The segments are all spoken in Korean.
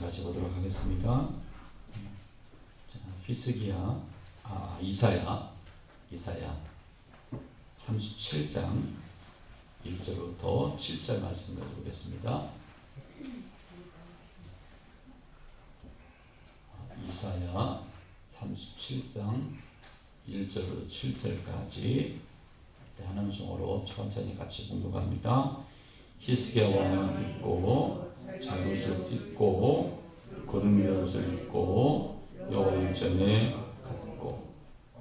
말씀 같이 보도록 하겠습니다. 자, 히스기야, 이사야 37장 1절부터 7절 말씀 가져보겠습니다. 이사야 37장 1절부터 7절까지 하나님 성으로 천천히 같이 공독합니다. 히스기야 왕은 듣고 자옷을 찢고 고름벼옷을 입고 여호와 전에 갔고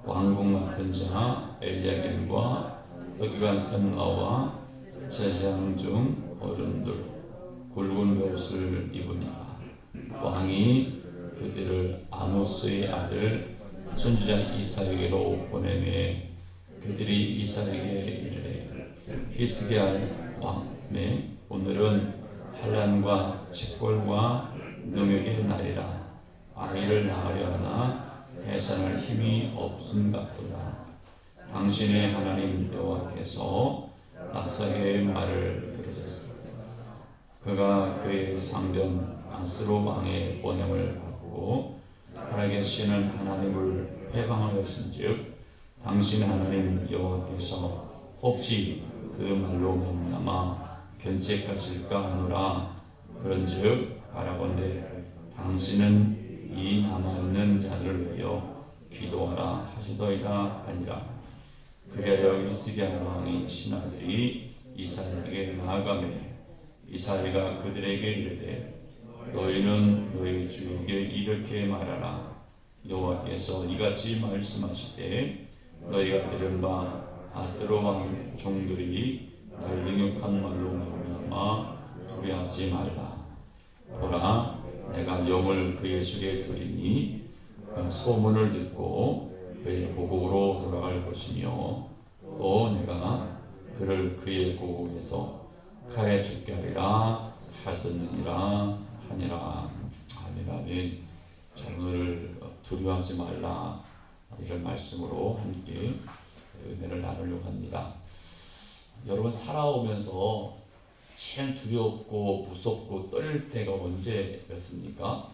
왕국 맡은 자 엘리야김과 서기관 셈나와 제사장 중 어른들 굵은 베옷을 입으니라. 왕이 그들을 아모스의 아들 선지자 이사야에게로 보내매 그들이 이사야에게 이르되 히스기야 왕의 오늘은 환난과 책골과 능욕의 날이라. 아이를 낳으려 하나 해산할 힘이 없음같도다. 당신의 하나님 여호와께서 랍사게의 말을 들으셨습니다. 그가 그의 상전 아스로 왕의 번영을 받고 살아계시는 하나님을 회방하였은즉 당신 하나님 여호와께서 혹시 그 말로 말미암아 견책하실까 하노라. 그런즉 바라본대 당신은 이 남아있는 자를 위하여 기도하라 하시더이다 하니라. 그리하여 히스기야 왕의 신하들이 이사야에게 나아가매 이사야가 그들에게 이르되 너희는 너희 주에게 이렇게 말하라. 여호와께서 이같이 말씀하시되 너희가 들은 바 아스로 왕 종들이 날 능욕한 말로 말미암아 두려워하지 말라. 보라, 내가 영을 그의 속에 두리니 소문을 듣고 그의 고국으로 돌아갈 것이며 또 내가 그를 그의 고국에서 칼에 죽게 하리라 하셨느니라 하니라. 아멘. 아멘. 자, 오늘 두려워하지 말라 이런 말씀으로 함께 은혜를 나누려고 합니다. 여러분 살아오면서 제일 두렵고 무섭고 떨릴 때가 언제였습니까?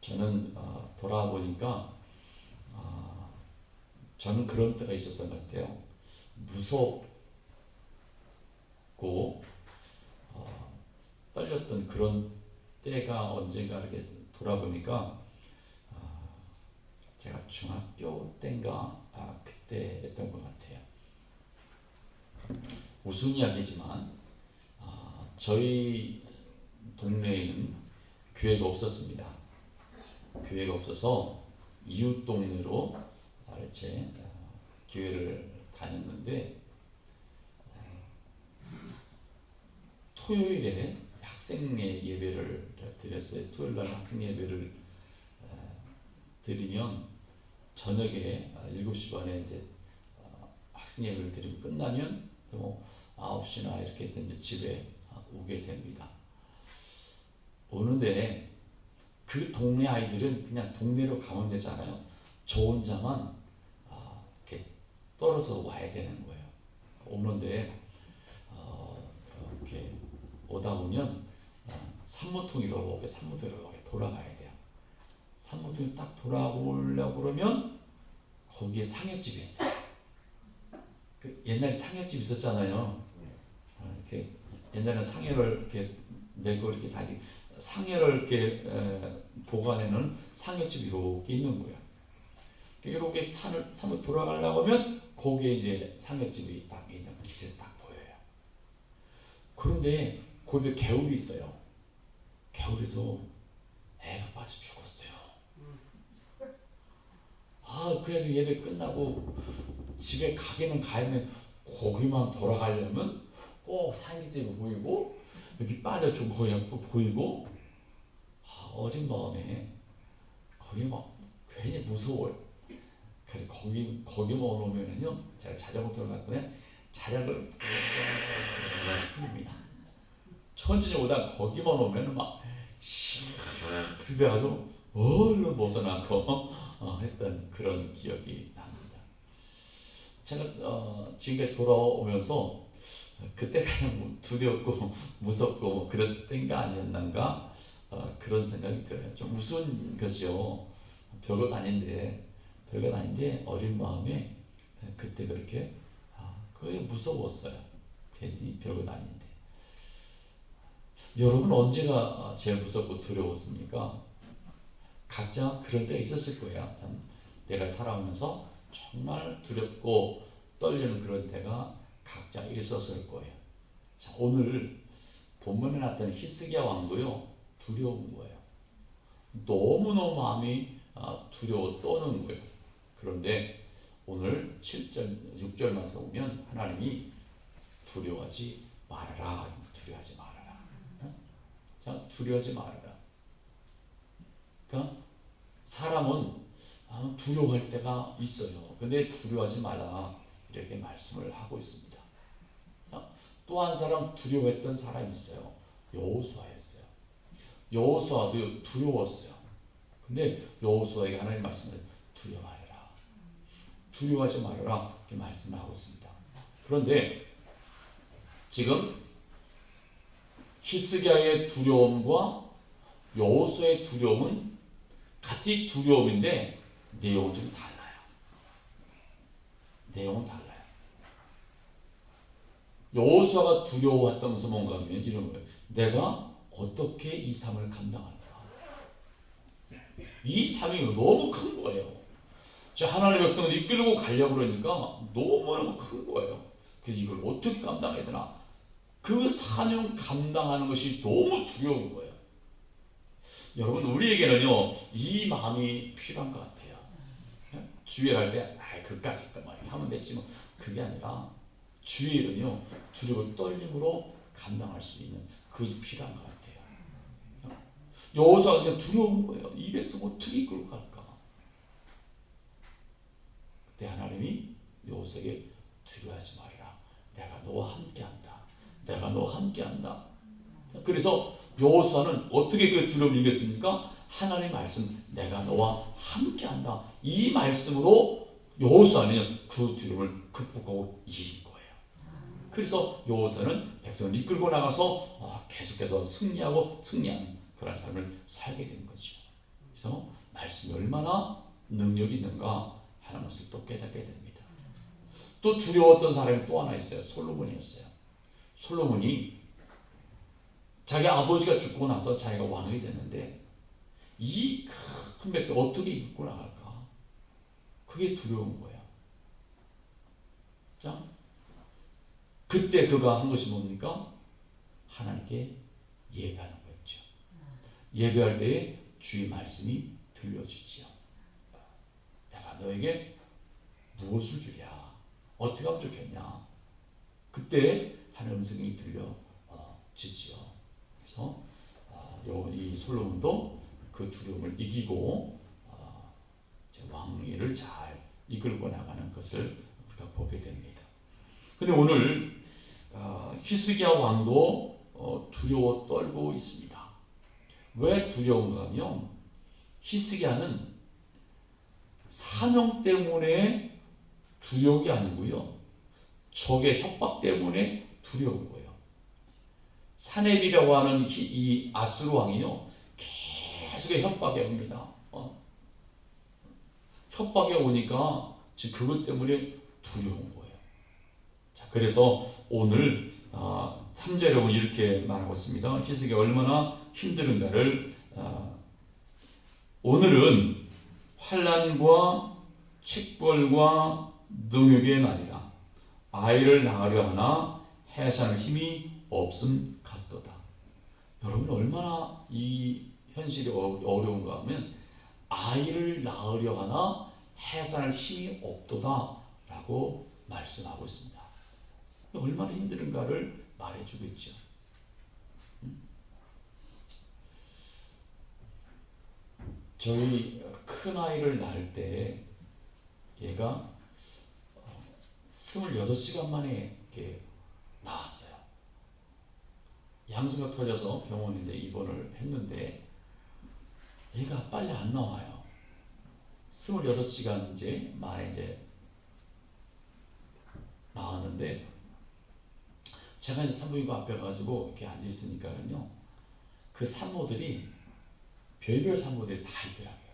저는 돌아보니까 저는 그런 때가 있었던 것 같아요. 무섭고 떨렸던 그런 때가 언젠가 이렇게 돌아보니까 제가 중학교 때인가 그때였던 것 같아요. 우스운 이야기지만 저희 동네에는 교회가 없었습니다. 교회가 없어서 이웃 동네로 이렇게 교회를 다녔는데 토요일에 학생회 예배를 드렸어요. 토요일날 학생 예배를 드리면 저녁에 7시 반에 이제 학생 예배를 드리면 끝나면 또 9시나 이렇게 이제 집에 오게 됩니다. 오는데 그 동네 아이들은 그냥 동네로 가면 되잖아요. 저 혼자만 이렇게 떨어져 와야 되는 거예요. 오는데 이렇게 오다 보면 산모통이라고 돌아가야 돼요. 산모통이 딱 돌아오려고 그러면 거기에 상엽집이 있어요. 그 옛날에 상엽집 있었잖아요. 이렇게 옛날에는 상여를 이렇게 메고 이렇게 다니 상여를 이렇게 보관해놓은 상여집이 이렇게 있는 거예요. 이렇게 산을 돌아가려고 하면 거기에 이제 상여집이 딱 있는 길에서 딱 보여요. 그런데 거기에 개울이 있어요. 개울에서 애가 빠져 죽었어요. 그래서 예배 끝나고 집에 가기는 가면 거기만 돌아가려면 꼭 상여집이 보이고 여기 빠져 죽은 거기 또 보이고 어린 마음에 거기 막 괜히 무서워요. 그래 거기만 오면은요 제가 자전거 타고 갔거든요. 자전거를 풀립니다. 천천히 오다 거기만 오면은 막 불벼가지고 얼른 벗어나고 했던 그런 기억이 납니다. 제가 지금까지 돌아오면서 그때 가장 두렵고 무섭고 그런 때가 아니었는가 그런 생각이 들어요. 좀 무서운 거죠. 별것 아닌데 어린 마음에 그때 그렇게 그게 무서웠어요. 괜히 별것 아닌데. 여러분 언제가 제일 무섭고 두려웠습니까? 각자 그런 때가 있었을 거예요. 참 내가 살아오면서 정말 두렵고 떨리는 그런 때가 각자 있었을 거예요. 자, 오늘 본문에 나타난 히스기야 왕도요 두려운 거예요. 너무너무 마음이 두려워 떠는 거예요. 그런데 오늘 7절, 6절 말씀 보면 하나님이 두려워하지 말아라. 두려워하지 말아라. 자, 두려워하지 말아라. 그러니까 사람은 두려워할 때가 있어요. 근데 두려워하지 말라. 이렇게 말씀을 하고 있습니다. 또 한 사람 두려워했던 사람이 있어요. 여호수아였어요. 여호수아도 두려웠어요. 근데 여호수아에게 하나님 말씀을 두려워하라. 두려워하지 말아라. 이렇게 말씀을 하고 있습니다. 그런데 지금 히스기야의 두려움과 여호수아의 두려움은 같이 두려움인데 내용은 좀 달라요. 내용은 달라요. 여호수아가 두려워했던 것은 뭔가 하면 이런 거예요. 내가 어떻게 이 삶을 감당할까? 이 삶이 너무 큰 거예요. 하나님의 백성을 이끌고 가려고 그러니까 너무너무 큰 거예요. 그래서 이걸 어떻게 감당해야 되나? 그 사명 감당하는 것이 너무 두려운 거예요. 여러분 우리에게는요 이 마음이 필요한 것 같아요. 주일 할 때 그까짓 막 이렇게 하면 되지 뭐 그게 아니라 주일은요 두려워 떨림으로 감당할 수 있는 그게 필요한 것 같아요. 여호수아가 그냥 두려운 거예요. 이 백성 어떻게 이끌고 갈까? 그때 하나님이 여호수아에게 두려워하지 말라. 내가 너와 함께한다. 내가 너와 함께한다. 그래서 여호수아는 어떻게 그 두려움을 이겼습니까? 하나님의 말씀, 내가 너와 함께한다. 이 말씀으로 여호수아는 그 두려움을 극복하고 이긴 거예요. 그래서 여호수아는 백성을 이끌고 나가서 계속해서 승리하는 그런 삶을 살게 된 거죠. 그래서 말씀이 얼마나 능력이 있는가 하는 것을 또 깨닫게 됩니다. 또 두려웠던 사람이 또 하나 있어요. 솔로몬이었어요. 솔로몬이 자기 아버지가 죽고 나서 자기가 왕이 됐는데 이 큰 백성 어떻게 이끌고 나갈까? 그게 두려운 거예요. 자, 그때 그가 한 것이 뭡니까? 하나님께 예배하는 거였죠. 예배할 때에 주의 말씀이 들려주지요. 내가 너에게 무엇을 주랴? 어떻게 하면 좋겠냐? 그때 하나님의 음성이 들려지지요. 그래서 이 솔로몬도 그 두려움을 이기고 왕위를 잘 이끌고 나가는 것을 우리가 보게 됩니다. 그런데 오늘 히스기야 왕도 두려워 떨고 있습니다. 왜 두려운가 하면 히스기야는 사명 때문에 두려운 게 아니고요. 적의 협박 때문에 두려운 거예요. 사렙이라고 하는 이 아수르 왕이요. 계속 협박해 옵니다. 협박해 오니까 지금 그것 때문에 두려운 거예요. 자, 그래서 오늘 3절에 보면 이렇게 말하고 있습니다. 히스기야 얼마나 힘들은가를 오늘은 환난과 책벌과 능욕의 날이라. 아이를 낳으려 하나 해산할 힘이 없음 같도다. 여러분 얼마나 이 현실이 어려운가 하면 아이를 낳으려 하나 해산할 힘이 없도다 라고 말씀하고 있습니다. 얼마나 힘든가를 말해주고 있죠. 저희 큰 아이를 낳을 때 얘가 28시간 만에 이렇게 나왔어요. 양수가 터져서 병원에 이제 입원을 했는데 얘가 빨리 안 나와요. 28시간 이제 만에 이제 나왔는데 제가 이제 산부인과 앞에 가지고 이렇게 앉아 있으니까는요, 그 산모들이 별별 산모들이 다 있더라고요.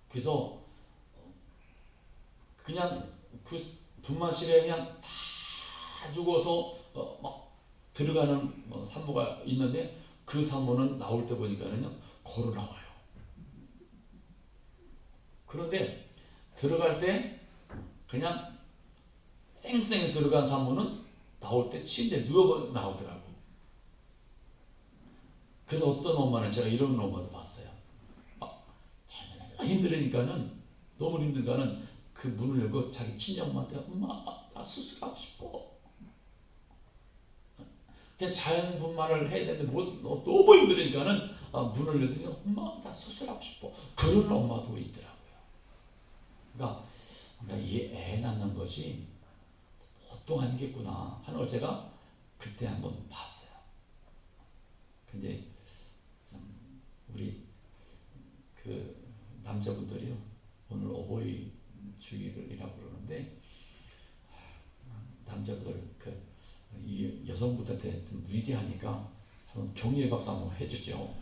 그래서 그냥 그 분만실에 그냥 다 죽어서 막 들어가는 산모가 있는데 그 산모는 나올 때 보니까는요 걸어 나와요. 그런데 들어갈 때 그냥 쌩쌩 들어간 산모는 나올 때 침대에 누워 나오더라고. 그래서 어떤 엄마는 제가 이런 엄마도 봤어요. 너무 힘들으니까는 너무 힘들니까는 그 문을 열고 자기 친정엄마한테 엄마 나 수술하고 싶어. 그냥 자연분만을 해야 되는데 너무 힘들으니까는 문을 열더니 엄마 나 수술하고 싶어. 그런 엄마도 있더라고요. 그러니까 이 애 낳는 것이 보통 아니겠구나 하는 걸 제가 그때 한번 봤어요. 근데 우리 그 남자분들이요 오늘 어버이 주일이라고 그러는데 남자분들 이 여성분들한테 좀 위대하니까 한번 격려의 박수 한번 해주죠.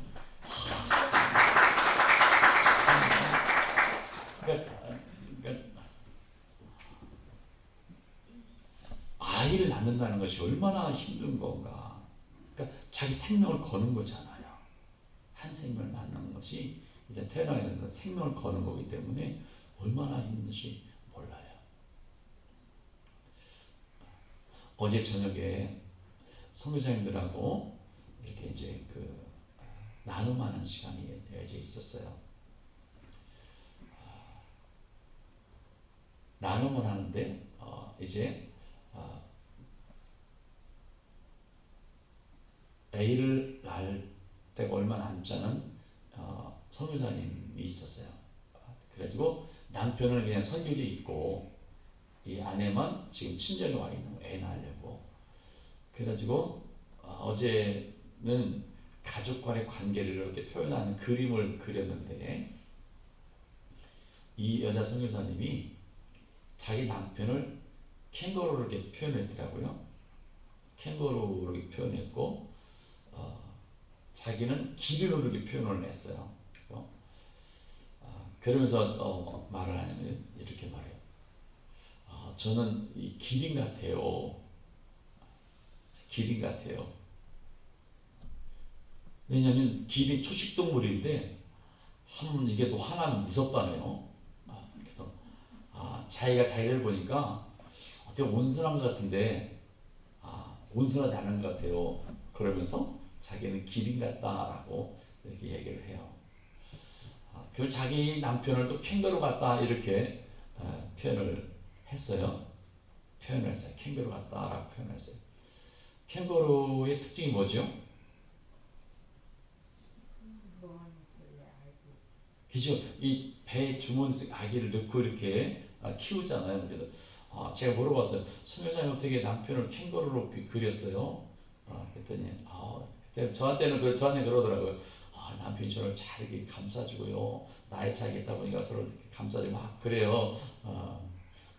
그러니까 아이를 낳는다는 것이 얼마나 힘든 건가. 그러니까 자기 생명을 거는 거잖아요. 한 생명을 낳는 것이 이제 태어나야 되는 생명을 거는 거기 때문에 얼마나 힘든지 몰라요. 어제 저녁에 선교사님들하고 이렇게 이제 나눔하는 시간이 이제 있었어요. 나눔을 하는데 이제 애를 낳을 때가 얼마 남지 않은 선교사님이 있었어요. 그래가지고 남편은 그냥 선교지에 있고 이 아내만 지금 친정에 와 있는 거, 애 낳으려고. 그래가지고 어제는 가족 간의 관계를 이렇게 표현하는 그림을 그렸는데 이 여자 선교사님이 자기 남편을 캥거루로 이렇게 표현했더라고요. 캥거루로 이렇게 표현했고 자기는 기린으로 이렇게 표현을 했어요. 그러면서 말을 하냐면 이렇게 말해요. 저는 이 기린 같아요. 기린 같아요. 왜냐하면 기린 초식동물인데 이게 또 하나는 무섭다네요. 그래서 자기가 자기를 보니까 되게 온순한 것 같은데 온순하지 않은 것 같아요. 그러면서 자기는 기린 같다라고 이렇게 얘기를 해요. 그리고 자기 남편을 또 캥거루 같다 이렇게 표현을 했어요. 캥거루 같다라고 표현했어요. 캥거루의 특징이 뭐죠? 그죠? 이 배에 주문식 아기를 넣고 이렇게 키우잖아요. 그래서 제가 물어봤어요. 선교사님 어떻게 남편을 캥거루로 그렸어요? 그랬더니 그때 저한테 그러더라고요. 남편이 저를 잘 이렇게 감싸주고요. 나이 차이가 있다 보니까 저를 이렇게 감싸주고 막 그래요.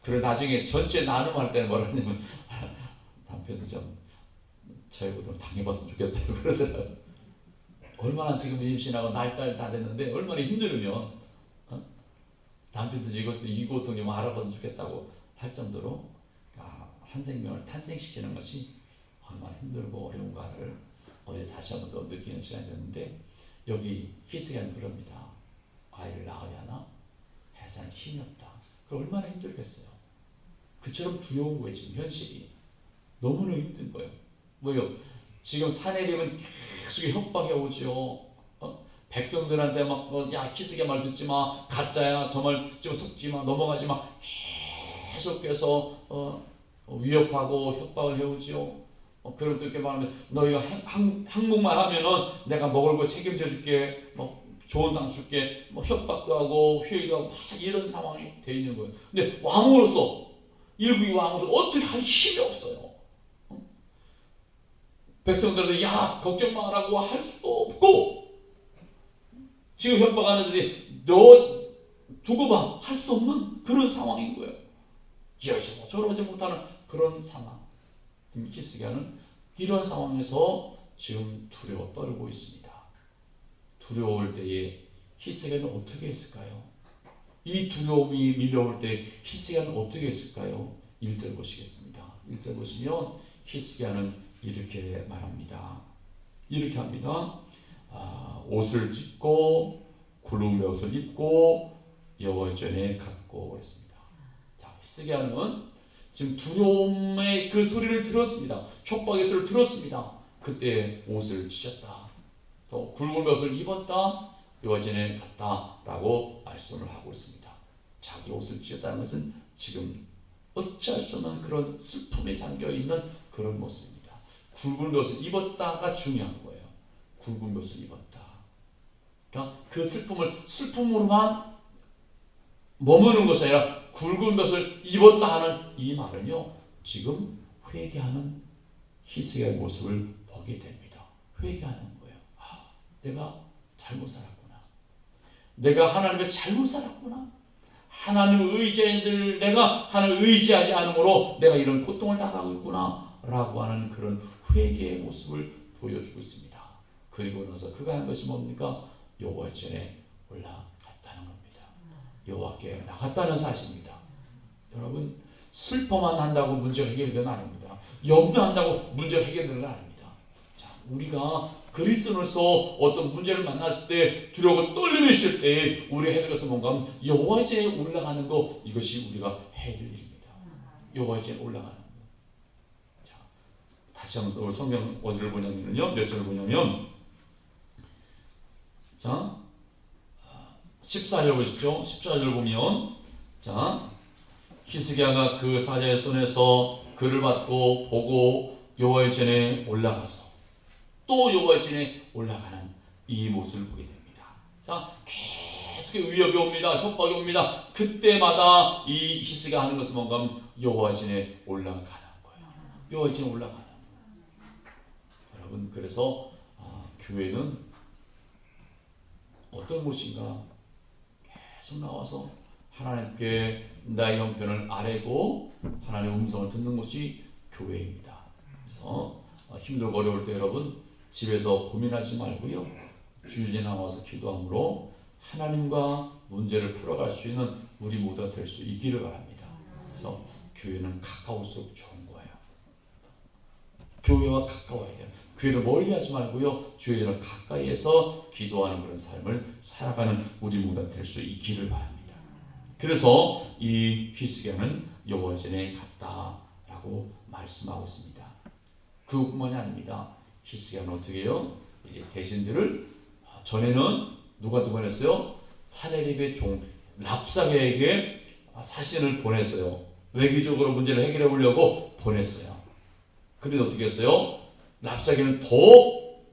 그래 나중에 전체 나눔할 때는 뭐라 하냐면 남편도 좀 저희보다 당해봤으면 좋겠어요. 그러더라고요. 얼마나 지금 임신하고 딸 다 됐는데 얼마나 힘들으면 남편도 이것도 좀 알아봤으면 좋겠다고 할 정도로 한 생명을 탄생시키는 것이 얼마나 힘들고 어려운가를 어제 다시 한번 더 느끼는 시간이었는데 여기 히스기야는 그럽니다. 아이를 낳아야 하나? 해산 힘이 없다. 그 얼마나 힘들겠어요. 그처럼 두려운 거예요. 지금 현실이 너무나 힘든 거예요. 뭐요? 지금 사내림은 계속 협박해 오죠. 백성들한테 야 히스기야 말 듣지 마, 가짜야, 저 말 듣지 마, 속지 마, 넘어가지 마. 계속해서 위협하고 협박을 해오죠. 그런 또 이렇게 말하면 너희가 항복만 하면은 내가 먹을 거 책임져 줄게, 좋은 땅 줄게, 협박도 하고 회의도 하고 막 이런 상황이 돼 있는 거예요. 근데 왕으로서 일국의 왕으로서 어떻게 할 힘이 없어요. 백성들한테 야 걱정 마라고 할 수도 없고 지금 협박하는데 너 두고 봐 할 수도 없는 그런 상황인 거예요. 이러지 저러지 못하는 그런 상황. 지금 히스기야는 이런 상황에서 지금 두려워 떨고 있습니다. 두려울 때에 히스기야는 어떻게 했을까요? 이 두려움이 밀려올 때 히스기야는 어떻게 했을까요? 1절 보시겠습니다. 1절 보시면 히스기야는 이렇게 말합니다. 이렇게 합니다. 옷을 찢고 굵은 옷을 입고 여호와 전에 갔고 그랬습니다. 자, 히스기야는 지금 두려움의 그 소리를 들었습니다. 협박의 소리를 들었습니다. 그때 옷을 찢었다. 또 굵은 옷을 입었다. 여호와 전에 갔다라고 말씀을 하고 있습니다. 자기 옷을 찢었다는 것은 지금 어찌할 수 없는 그런 슬픔에 잠겨있는 그런 모습입니다. 굵은 옷을 입었다가 중요한 거예요. 굵은 옷을 입었다. 그러니까 그 슬픔으로만 머무는 것이 아니라 굵은 옷을 입었다 하는 이 말은요, 지금 회개하는 히스기야의 모습을 보게 됩니다. 회개하는 거예요. 내가 잘못 살았구나. 내가 하나님을 잘못 살았구나. 하나님을 의지하는 내가 하나님을 의지하지 않으므로 내가 이런 고통을 당하고 있구나 라고 하는 그런 회개의 모습을 보여주고 있습니다. 그리고 나서 그가 한 것이 뭡니까? 여호와 전에 올라갔다는 겁니다. 여호와께 나갔다는 사실입니다. 여러분, 슬퍼만 한다고 문제가 해결되는 건 아닙니다. 염려한다고 문제가 해결되는 건 아닙니다. 자, 우리가 그리스도로서 어떤 문제를 만났을 때 두려워 떨림이 있을 때 우리가 해야 될 것은 뭔가 하면 여호와의 전에 올라가는 거, 이것이 우리가 해야 될 일입니다. 여호와의 전에 올라가는 거. 자, 다시 한번 또 성경 어디를 보냐면요, 몇 절을 보냐면, 자, 14절 보십시오. 14절 보면, 자, 히스기야가 그 사자의 손에서 글을 받고 보고 여호와의 전에 올라가서 또 여호와의 전에 올라가는 이 모습을 보게 됩니다. 자, 계속 위협이 옵니다. 협박이 옵니다. 그때마다 이 히스기야가 하는 것은 뭔가 하면 여호와의 전에 올라가는 거예요. 여호와의 전에 올라가는 거예요. 여러분, 그래서 교회는 어떤 곳인가? 계속 나와서 하나님께 나의 형편을 아뢰고 하나님의 음성을 듣는 곳이 교회입니다. 그래서 힘들고 어려울 때 여러분, 집에서 고민하지 말고요, 주일에 나와서 기도함으로 하나님과 문제를 풀어갈 수 있는 우리 모두가 될 수 있기를 바랍니다. 그래서 교회는 가까울수록 좋은 거예요. 교회와 가까워야 돼요. 교회를 멀리하지 말고요, 교회를 가까이에서 기도하는 그런 삶을 살아가는 우리 모두가 될 수 있기를 바랍니다. 그래서 이 히스기야는 여호와 전에 갔다라고 말씀하고 있습니다. 그뿐만이 아닙니다. 히스기야는 어떻게 해요? 이제 대신들을, 전에는 누가 보냈어요? 사내립의 종 랍사게에게 사신을 보냈어요. 외교적으로 문제를 해결해 보려고 보냈어요. 그런데 어떻게 했어요? 랍사게는 더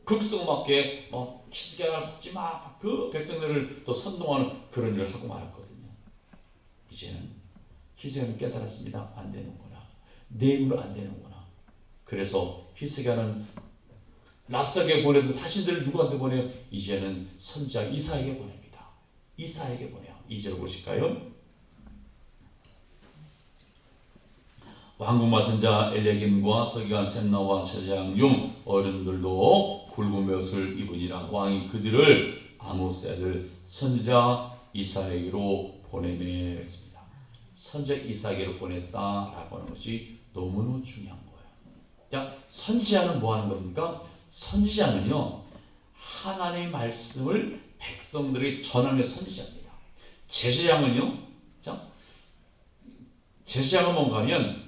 극성맞게 히스기야가 속지 마, 그 백성들을 또 선동하는 그런 일을 하고 말았거든요. 이제는 히스기야는 깨달았습니다. 안 되는구나. 내 힘으로 안 되는구나. 그래서 히스기야는 랍사게에 보내던 사신들을 누구한테 보내요? 이제는 선지자 이사에게 보냅니다. 이사에게 보내요. 2절 보실까요? 왕궁 맡은 자 엘레김과 서기관 셈나와 제사장 용 어른들도 굵은 옷을 입으니라. 왕이 그들을 아모스 아들 선지자 이사에게로 보내매 했습니다. 선지자 이사에게로 보냈다라고 하는 것이 너무너무 중요한 거예요. 자, 선지자는 뭐 하는 겁니까? 선지자는요, 하나님의 말씀을 백성들에게 전하는 선지자입니다. 제사장은요, 자, 제사장은 뭔가 하면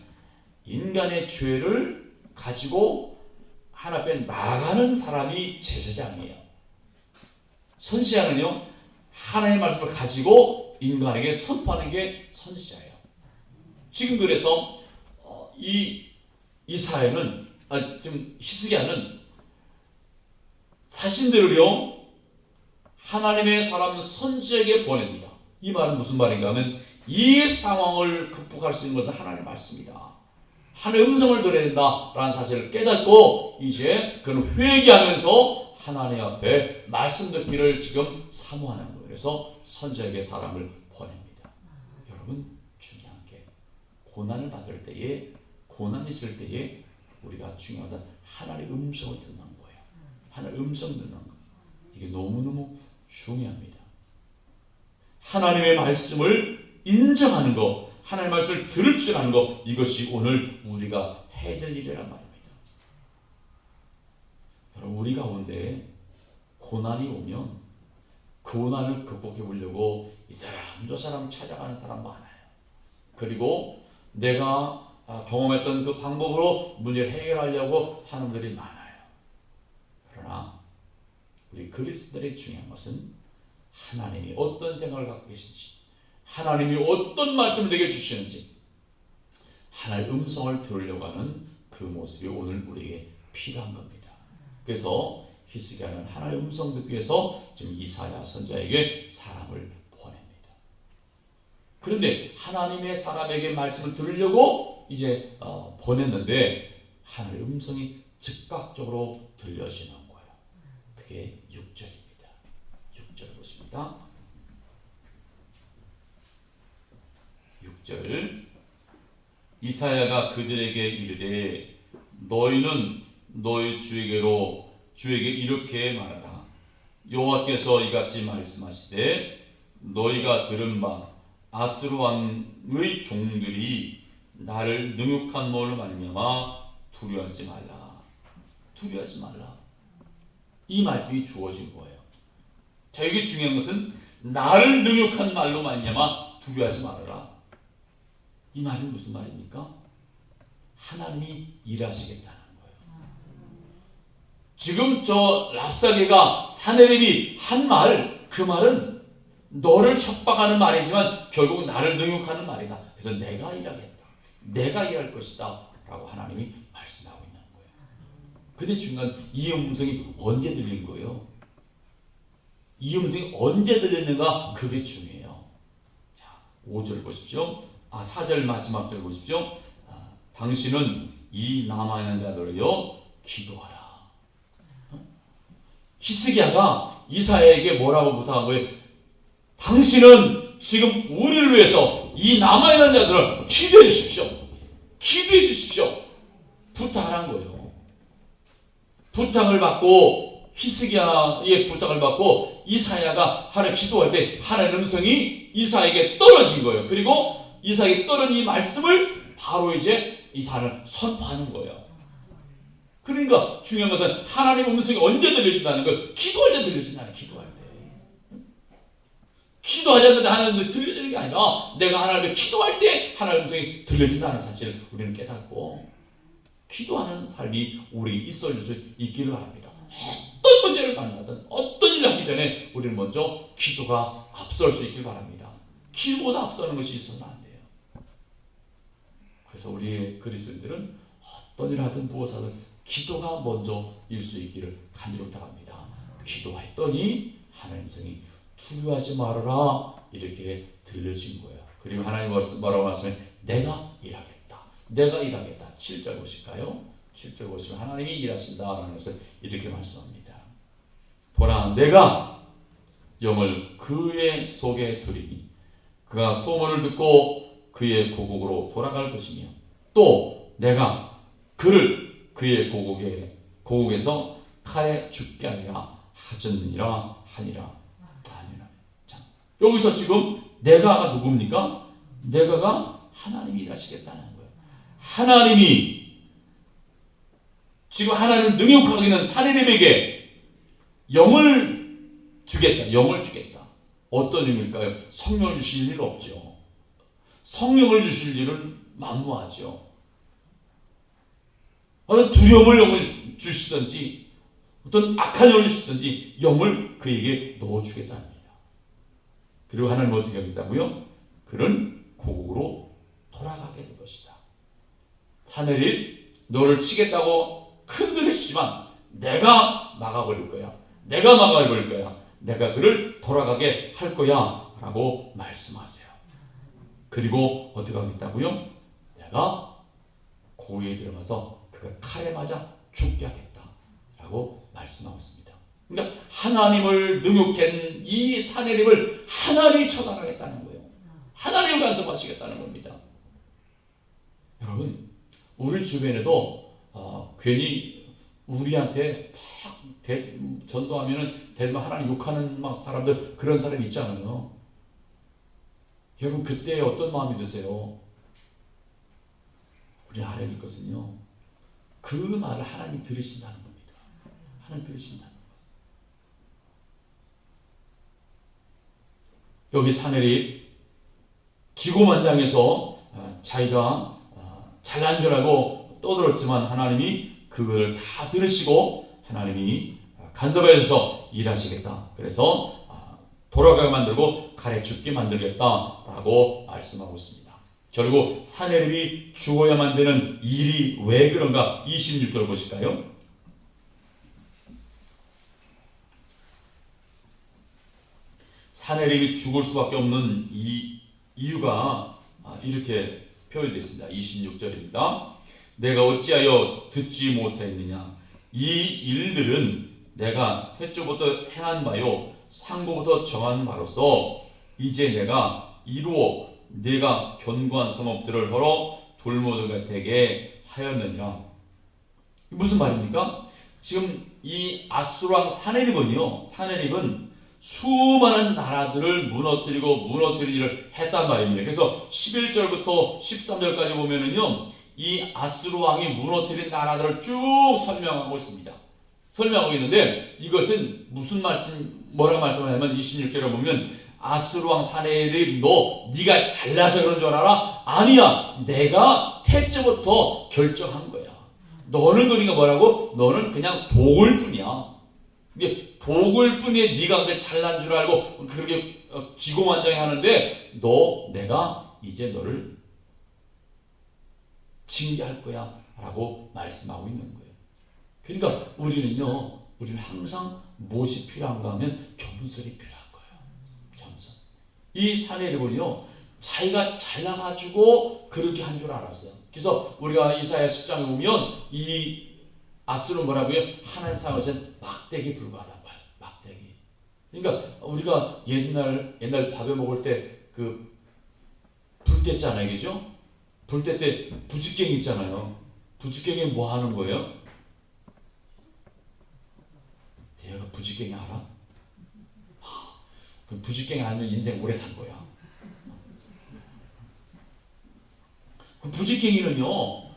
인간의 죄를 가지고 하나님 앞에 나가는 사람이 제사장이에요. 선지자는요, 하나님의 말씀을 가지고 인간에게 선포하는 게 선지자예요. 지금 그래서 이사야는, 지금 히스기야는 사신들을요, 하나님의 사람 선지자에게 보냅니다. 이 말은 무슨 말인가 하면, 이 상황을 극복할 수 있는 것은 하나님의 말씀이다. 하나님의 음성을 들어야 된다라는 사실을 깨닫고 이제 그는 회개하면서 하나님 앞에 말씀 듣기를 지금 사모하는 거예요. 그래서 선지자에게 사람을 보냅니다. 여러분, 중요한 게 고난을 받을 때에, 고난이 있을 때에 우리가 중요한 것은 하나님의 음성을 듣는 거예요. 하나님의 음성 듣는 거. 이게 너무너무 중요합니다. 하나님의 말씀을 인정하는 것, 하나님의 말씀을 들을 줄 아는 것, 이것이 오늘 우리가 해야 될 일이란 말입니다. 여러분, 우리 가운데 고난이 오면 고난을 극복해 보려고 이 사람 저 사람 찾아가는 사람 많아요. 그리고 내가 경험했던 그 방법으로 문제를 해결하려고 하는 분들이 많아요. 그러나 우리 그리스도인들의 중요한 것은 하나님이 어떤 생각을 갖고 계신지, 하나님이 어떤 말씀을 내게 주시는지, 하나님의 음성을 들으려고 하는 그 모습이 오늘 우리에게 필요한 겁니다. 그래서 히스기야는 하나님의 음성 듣기 위해서 지금 이사야 선지자에게 사람을 보냅니다. 그런데 하나님의 사람에게 말씀을 들으려고 이제 보냈는데 하나님의 음성이 즉각적으로 들려지는 거예요. 그게 6절입니다. 6절 보십니다. 6절 이사야가 그들에게 이르되 너희는 너희 주에게 이렇게 말하라. 여호와께서 이같이 말씀하시되 너희가 들은 바 아수르 왕의 종들이 나를 능욕한 모로 말미암아 두려워하지 말라. 두려워하지 말라. 이 말씀이 주어진 거예요. 자, 여기 중요한 것은 나를 능욕한 말로 말미암아 두려워하지 말아라. 이 말이 무슨 말입니까? 하나님이 일하시겠다는 거예요. 지금 저 랍사게가 사내립이 한 말, 그 말은 너를 척박하는 말이지만 결국 나를 능욕하는 말이다. 그래서 내가 일하겠다. 내가 일할 것이다. 라고 하나님이 말씀하고 있는 거예요. 근데 중요한 이 음성이 언제 들린 거예요? 이 음성이 언제 들렸는가? 그게 중요해요. 자, 5절 보십시오. 4절 마지막 절 보십시오. 당신은 이 남아있는 자들이여 기도하라. 히스기야가 이사야에게 뭐라고 부탁한 거예요? 당신은 지금 우리를 위해서 이 남아있는 자들을 기도해 주십시오. 기도해 주십시오. 부탁을 한 거예요. 부탁을 받고 히스기야의 부탁을 받고 이사야가 하나님 기도할 때 하나님의 음성이 이사야에게 떨어진 거예요. 그리고 이사야에게 떨어진 이 말씀을 바로 이제 이사야는 선포하는 거예요. 그러니까 중요한 것은 하나님의 음성이 언제 들려진다는 거예요. 기도할 때 들려진다는 거예요. 기도할 때. 기도하지 않는데 하나님의 음성이 들려지는 게 아니라 내가 하나님께 기도할 때 하나님의 음성이 들려진다는 사실을 우리는 깨닫고 기도하는 삶이 우리에게 있을 수 있기를 바랍니다. 어떤 문제를 만나든 어떤 일을 하기 전에 우리는 먼저 기도가 앞설 수 있길 바랍니다. 기도보다 앞서는 것이 있어서는 안 돼요. 그래서 우리 그리스도인들은 어떤 일을 하든 무엇하든 기도가 먼저일 수 있기를 간절히 부탁합니다. 기도했더니 하나님의 음성이 두려워하지 말아라 이렇게 들려진 거예요. 그리고 하나님 뭐라고 말씀해? 내가 일하겠다. 내가 일하겠다. 7절 보실까요? 7절 보시면 하나님이 일하신다라는 것을 이렇게 말씀합니다. 보라 내가 영을 그의 속에 두리니 그가 소문을 듣고 그의 고국으로 돌아갈 것이며 또 내가 그를 그의 고국에서 칼에 죽게 하리라 하셨느니라 하니라. 자, 여기서 지금 내가가 누굽니까? 내가가 하나님이 일하시겠다는 거예요. 하나님이 지금 하나님을 능욕하고 있는 사내립에게 영을 주겠다. 영을 주겠다. 어떤 의미일까요? 성령을 주실 일 없죠. 성령을 주실 일은 만무하죠. 어떤 두려움을 영을 주시든지 어떤 악한 영을 주시든지 영을 그에게 넣어주겠다 합니다. 그리고 하나님은 어떻게 하겠다고요? 그는 고국으로 돌아가게 될 것이다. 하늘이 너를 치겠다고 큰 소리 치지만 내가 막아버릴 거야. 내가 막아버릴 거야. 내가 그를 돌아가게 할 거야 라고 말씀하세요. 그리고 어떻게 하겠다고요? 내가 고국에 들어가서 그가 칼에 맞아 죽게 하겠다 라고 말씀하고 있습니다. 그러니까 하나님을 능욕한 이 사내립을 하나님이 처단하겠다는 거예요. 하나님을 간섭하시겠다는 겁니다. 여러분 우리 주변에도 괜히 우리한테 막 전도하면은 대부분 하나님 욕하는 막 사람들, 그런 사람 있잖아요. 여러분 그때 어떤 마음이 드세요? 우리 알아야 될 것은요, 그 말을 하나님 들으신다는 겁니다. 하나님 들으신다는 것. 여기 사내립 기고만장해서 자기가 잘난 줄 알고 떠들었지만 하나님이 그걸 다 들으시고 하나님이 간섭하셔서 일하시겠다. 그래서 돌아가게 만들고 칼에 죽게 만들겠다라고 말씀하고 있습니다. 결국 사내립이 죽어야만 되는 일이 왜 그런가? 26절 보실까요? 사내립이 죽을 수밖에 없는 이유가 이렇게 표현되어 있습니다. 26절입니다. 내가 어찌하여 듣지 못하였느냐? 이 일들은 내가 태초부터 행한 바요 상고부터 정한 바로서 이제 내가 이루어 네가 견고한 성읍들을 헐어 돌무더기가 되게 하였느니라. 무슨 말입니까? 지금 이 아수르왕 사내립은 수많은 나라들을 무너뜨리는 일을 했단 말입니다. 그래서 11절부터 13절까지 보면은요, 이 아수르 왕이 무너뜨린 나라들을 쭉 설명하고 있습니다. 설명하고 있는데 이것은 무슨 뭐라고 말씀하냐면 26절에 보면 아수르 왕 사내립 네가 잘나서 그런 줄 알아? 아니야. 내가 태초부터 결정한 거야. 너는 그러니까 뭐라고? 너는 그냥 도구일 뿐이야. 이게 도구일 뿐이야. 네가 그게 잘난 줄 알고 그렇게 기고만장해 하는데 내가 이제 너를 징계할 거야 라고 말씀하고 있는 거예요. 그러니까 우리는 항상 무엇이 필요한가 하면 겸손이 필요한 거예요. 겸손. 이 사내립은요, 자기가 잘나가지고 그렇게 한 줄 알았어요. 그래서 우리가 이사야 10장에 보면 이 아수르는 뭐라고요? 하나님 상하신 막대기 불과하다. 막대기. 그러니까 우리가 옛날 밥에 먹을 때 그 불때잖아요, 그죠? 불때 때 부지깽이 있잖아요. 부지깽이 뭐 하는 거예요? 대가 부지깽이 알아? 그 부지깽이 알면 인생 오래 산 거야. 그 부지깽이는요,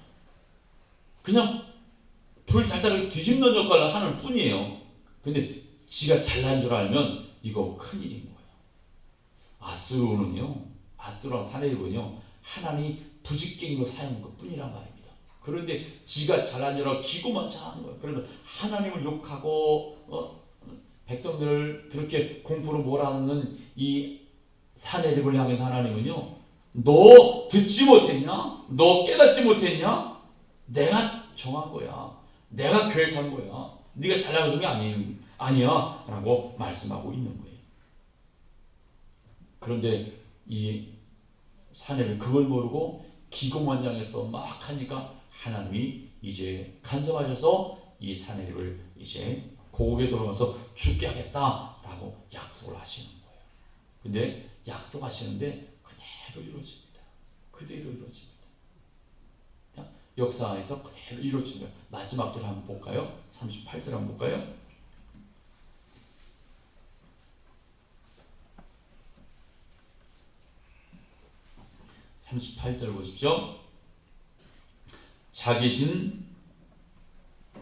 그냥 불 잘 따라 뒤집는 역할을 하는 뿐이에요. 근데 지가 잘난 줄 알면 이거 큰일인 거예요. 아수르랑 사내립은요, 하나님이 부지깽이로 사용한 것 뿐이란 말입니다. 그런데 지가 잘난 줄 알고 기고만장하는 거예요. 그러면 하나님을 욕하고 백성들을 그렇게 공포로 몰아넣는 이 사내립을 향해서 하나님은요, 너 듣지 못했냐? 너 깨닫지 못했냐? 내가 정한 거야. 내가 계획한 거야. 네가 잘나가는 게 아니야 라고 말씀하고 있는 거예요. 그런데 이 사내립이 그걸 모르고 기고만장해서 막 하니까 하나님이 이제 간섭하셔서 이 사내립을 이제 고국에 돌아가서 죽게 하겠다라고 약속을 하시는 거예요. 근데 약속하시는데 그대로 이루어집니다. 그대로 이루어집니다. 역사에서 그대로 이루어집니다. 마지막 절 한번 볼까요? 38절 한번 볼까요? (38절) 보십시오. 자기 신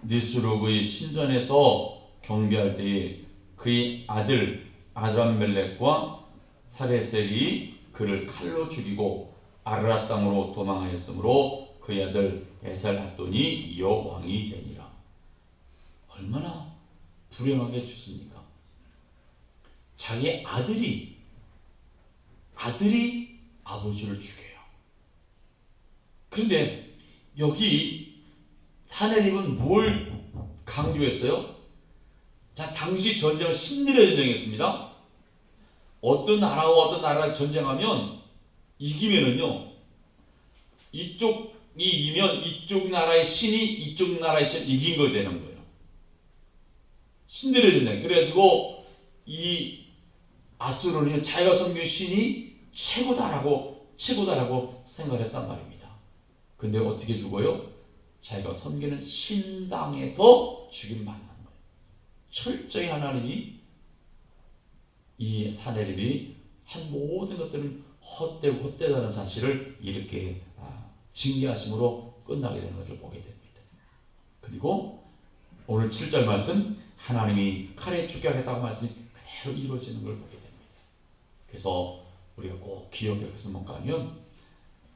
니스룩의 신전에서 경배할 때에 그의 아들 아드람멜렉과 사레셀이 그를 칼로 죽이고 아르랏 땅으로 도망하였으므로 그의 아들 에살핫돈이 이어 왕이 되니라. 얼마나 불행하게 죽습니까? 자기 아들이 아버지를 죽여요. 그런데 여기 사내립은 뭘 강조했어요? 자, 당시 전쟁은 신들의 전쟁이었습니다. 어떤 나라와 어떤 나라가 전쟁하면 이기면은요, 이쪽이 이기면 이쪽 나라의 신이 이쪽 나라의 신 이긴 거 되는 거예요. 신들의 전쟁. 그래가지고 이 아수르는 자기가 섬긴 신이 최고다라고 생각을 했단 말입니다. 근데 어떻게 죽어요? 자기가 섬기는 신당에서 죽임 만난 거예요. 철저히 하나님이 이 사내립이 한 모든 것들은 헛되고 헛되다는 사실을 이렇게 징계하심으로 끝나게 되는 것을 보게 됩니다. 그리고 오늘 7절 말씀, 하나님이 칼에 죽게 하겠다고 말씀이 그대로 이루어지는 걸 보게 됩니다. 그래서 우리가 꼭 기억할 것은 뭔가 하면,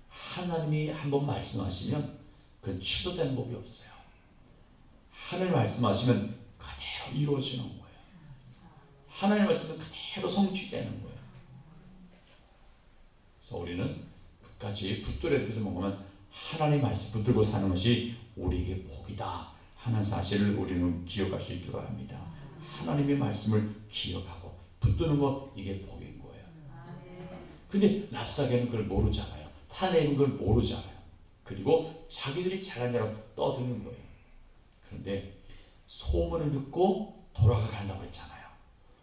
하나님이 한번 말씀하시면 그건 취소되는 법이 없어요. 하나님 말씀하시면 그대로 이루어지는 거예요. 하나님 말씀은 그대로 성취되는 거예요. 그래서 우리는 끝까지 붙들어야 되는 뭔가면, 하나님 말씀 붙들고 사는 것이 우리에게 복이다 하는 사실을 우리는 기억할 수 있기를 바랍니다. 하나님의 말씀을 기억하고 붙드는 것, 이게 복인 거예요. 근데 랍사게는 그걸 모르잖아요. 사내는 그걸 모르잖아요. 그리고 자기들이 잘한다고 떠드는 거예요. 그런데 소문을 듣고 돌아가게 한다고 했잖아요.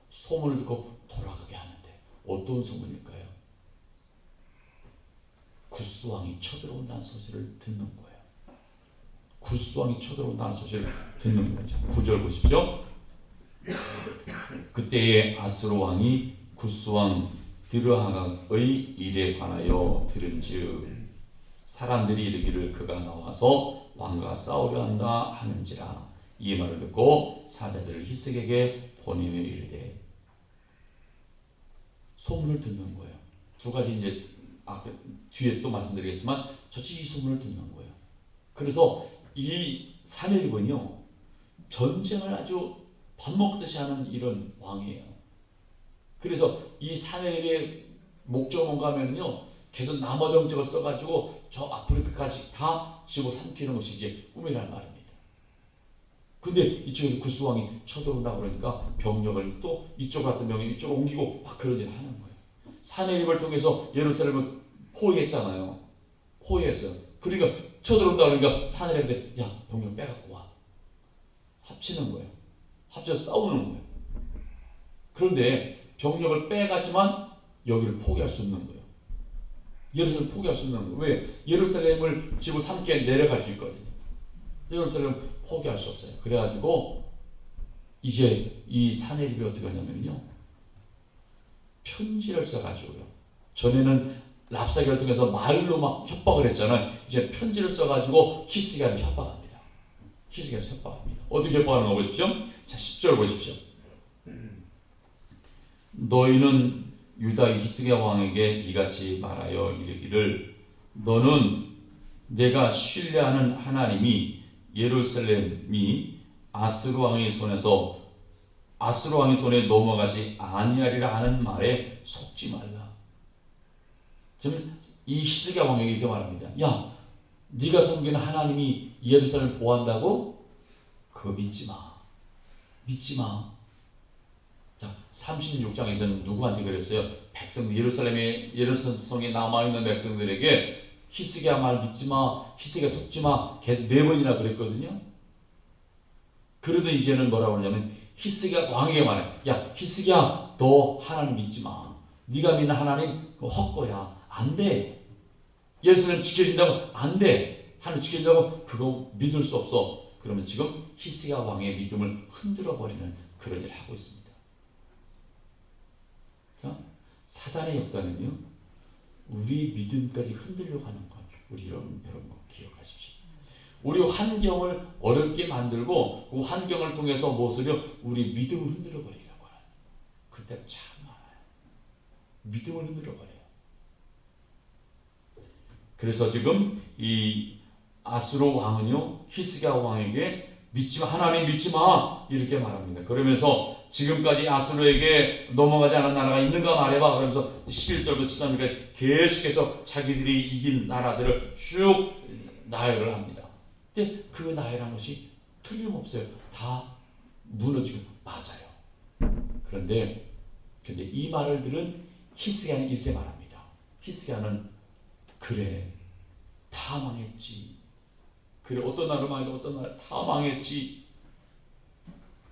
소문을 듣고 돌아가게 하는데 어떤 소문일까요? 구스왕이 쳐들어온다는 소식을 듣는 거예요. 구스왕이 쳐들어온다는 소식을 듣는 거죠. 9절 보십시오. 그때에 아수르 왕이 구스왕 드르하각의 일에 관하여 들은즉 사람들이 이르기를 그가 나와서 왕과 싸우려 한다 하는지라. 이 말을 듣고 사자들을 히스기야에게 보내며 이르되, 소문을 듣는 거예요. 두 가지 이제 앞에 뒤에 또 말씀드리겠지만 저치 이 소문을 듣는 거예요. 그래서 이 사내립은요, 전쟁을 아주 밥 먹듯이 하는 이런 왕이에요. 그래서 이 사내립의 목적은 뭔가 하면요, 계속 남아 정책을 써가지고 저 아프리카까지 다 집어삼키는 것이 이제 꿈이라는 말입니다. 근데 이쪽에서 구스왕이 쳐들어온다 그러니까 병력을 또 이쪽 같은 병력 이쪽으로 옮기고 막 그런 일을 하는 거예요. 사내립을 통해서 예루살렘을 포위했잖아요. 포위했어요. 그러니까 쳐들어온다 그러니까 사내립한테 야, 병력 빼갖고 와. 합치는 거예요. 합쳐서 싸우는 거예요. 그런데 병력을 빼갔지만 여기를 포기할 수 없는 거예요. 예루살렘을 포기할 수 없는 거예요. 왜? 예루살렘을 집어삼켜 내려갈 수 있거든요. 예루살렘을 포기할 수 없어요. 그래가지고 이제 이 사내립이 어떻게 하냐면요, 편지를 써가지고요. 전에는 랍사게를 통해서 말로 막 협박을 했잖아요. 이제 편지를 써가지고 히스기야를 협박합니다. 히스기야를 협박합니다. 어떻게 협박하는 거 보십시오. 자, 10절 보십시오. 너희는 유다의 히스기야 왕에게 이같이 말하여 이르기를, 너는 내가 신뢰하는 하나님이 예루살렘이 아수르 왕의 손에 넘어가지 아니하리라 하는 말에 속지 말라. 지금 이 히스기야 왕에게 이렇게 말합니다. 야, 네가 섬기는 하나님이 예루살렘을 보호한다고? 그거 믿지 마. 믿지 마. 자, 36장에서는 누구한테 그랬어요? 백성들, 예루살렘에 남아있는 백성들에게 히스기야 말 믿지 마, 히스기야 속지 마, 계속 4번이나 그랬거든요. 그러더 이제는 뭐라고 하냐면 히스기야 왕에게 말해. 야, 히스기야, 너 하나님 믿지 마. 네가 믿는 하나님 그거 헛거야. 안 돼. 예루살렘 지켜진다고 안 돼. 하나님 지켜진다고 그거 믿을 수 없어. 그러면 지금 히스기야 왕의 믿음을 흔들어 버리는 그런 일을 하고 있습니다. 자, 사단의 역사는요, 우리 믿음까지 흔들려고 하는 것. 우리 여러분 기억하십시오. 우리 환경을 어렵게 만들고 그 환경을 통해서 무엇을요? 우리 믿음을 흔들어 버리려고 하는. 그때 참 많아요. 믿음을 흔들어 버려요. 그래서 지금 이 아수르 왕은요, 히스기야 왕에게 믿지 마, 하나님 믿지 마, 이렇게 말합니다. 그러면서 지금까지 아수르에게 넘어가지 않은 나라가 있는가 말해봐. 그러면서 11절부터 13절까지 계속해서 자기들이 이긴 나라들을 쭉 나열을 합니다. 근데 그 나열한 것이 틀림없어요. 다 무너지고 맞아요. 그런데 이 말을 들은 히스기야는 이렇게 말합니다. 히스기야는 그래, 다 망했지. 그래, 어떤 나라 망했고 어떤 나라 다 망했지.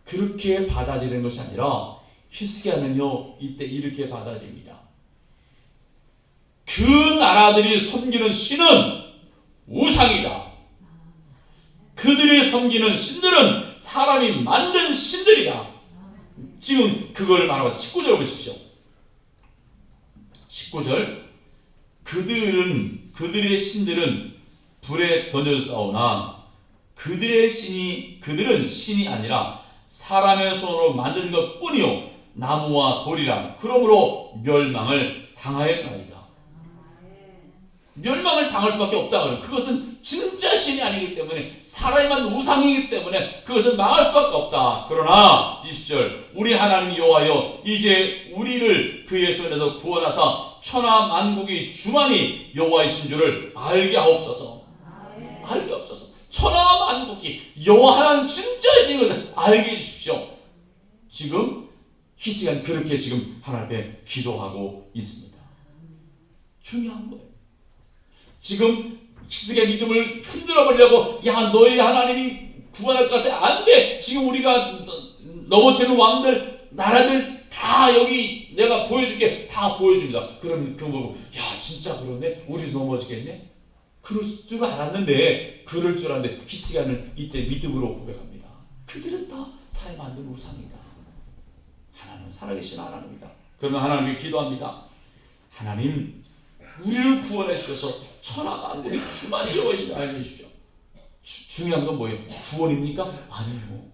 그렇게 받아들이는 것이 아니라 히스기야는요, 이때 이렇게 받아들입니다. 그 나라들이 섬기는 신은 우상이다. 섬기는 신들은 사람이 만든 신들이다. 지금 그걸 말하고 19절 보십시오. 19절 그들의 신들은 불에 던져졌사오나 그들은 신이 아니라 사람의 손으로 만든 것뿐이요 나무와 돌이라. 그러므로 멸망을 당하였나이다. 멸망을 당할 수밖에 없다. 그것은 진짜 신이 아니기 때문에 사람이 만든 우상이기 때문에 그것은 망할 수밖에 없다. 그러나 20절 우리 하나님 여호와여 이제 우리를 그의 손에서 구원하사 천하 만국이 주만이 여호와이신 줄을 알게 하옵소서. 알게 하옵소서. 천하 만국이 여호와 하나님 진짜이신 것을 알게 해주십시오. 지금 히스기야는 그렇게 지금 하나님께 기도하고 있습니다. 중요한 거예요. 지금 히스기야 믿음을 흔들어 버리려고 야 너희 하나님이 구원할 것 같아. 안 돼. 지금 우리가 넘어뜨리는 왕들 나라들 다 여기 내가 보여줄게. 다 보여줍니다. 그럼 그거 보고 야 진짜 그러네. 우리도 넘어지겠네. 그럴 줄 알았는데 그럴 줄 알았는데 히스기야는 이때 믿음으로 고백합니다. 그들은 다 사람이 만든 우상이다. 하나님은 살아계신 하나님이다. 그러면 하나님께 기도합니다. 하나님 우리를 구원해 주셔서 천하 만국이 주만이 여호와이신 줄 알게 해주십시오. 중요한 건 뭐예요? 구원입니까? 아니에요.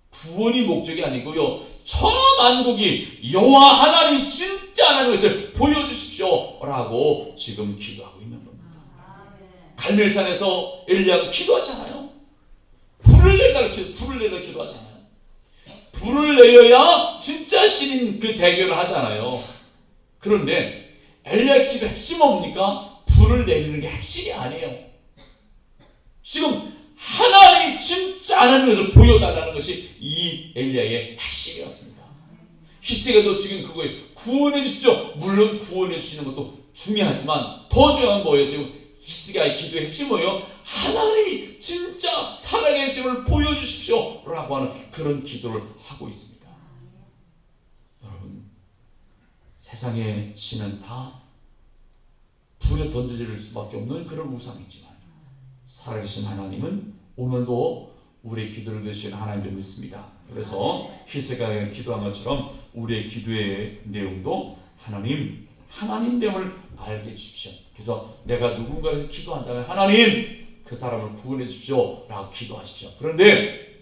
구원이 목적이 아니고요. 천하 만국이 여호와 하나님 진짜 하나님 것을 보여주십시오 라고 지금 기도하고 있는 겁니다. 갈멜산에서 엘리야가 기도하잖아요. 불을 내려달라고 기도하잖아요. 불을 내려야 진짜 신인 그 대결을 하잖아요. 그런데 엘리야의 기도 핵심은 뭡니까? 불을 내리는 게 핵심이 아니에요. 지금 하나님이 진짜 하나님의 것을 보여달라는 것이 이 엘리야의 핵심이었습니다. 히스기야도 지금 그거에 구원해 주십시오. 물론 구원해 주시는 것도 중요하지만 더 중요한 뭐예요? 지금 히스기야의 기도의 핵심이 뭐예요? 하나님이 진짜 살아계심을 보여주십시오 라고 하는 그런 기도를 하고 있습니다. 여러분 세상의 신은 다 불에 던져질 수밖에 없는 그런 우상이지만 살아계신 하나님은 오늘도 우리의 기도를 들으시는 하나님을 믿습니다. 그래서 히스기야가 기도한 것처럼 우리의 기도의 내용도 하나님됨을 알게 해주십시오. 그래서 내가 누군가를 기도한다면 하나님 그 사람을 구원해 주십시오 라고 기도하십시오. 그런데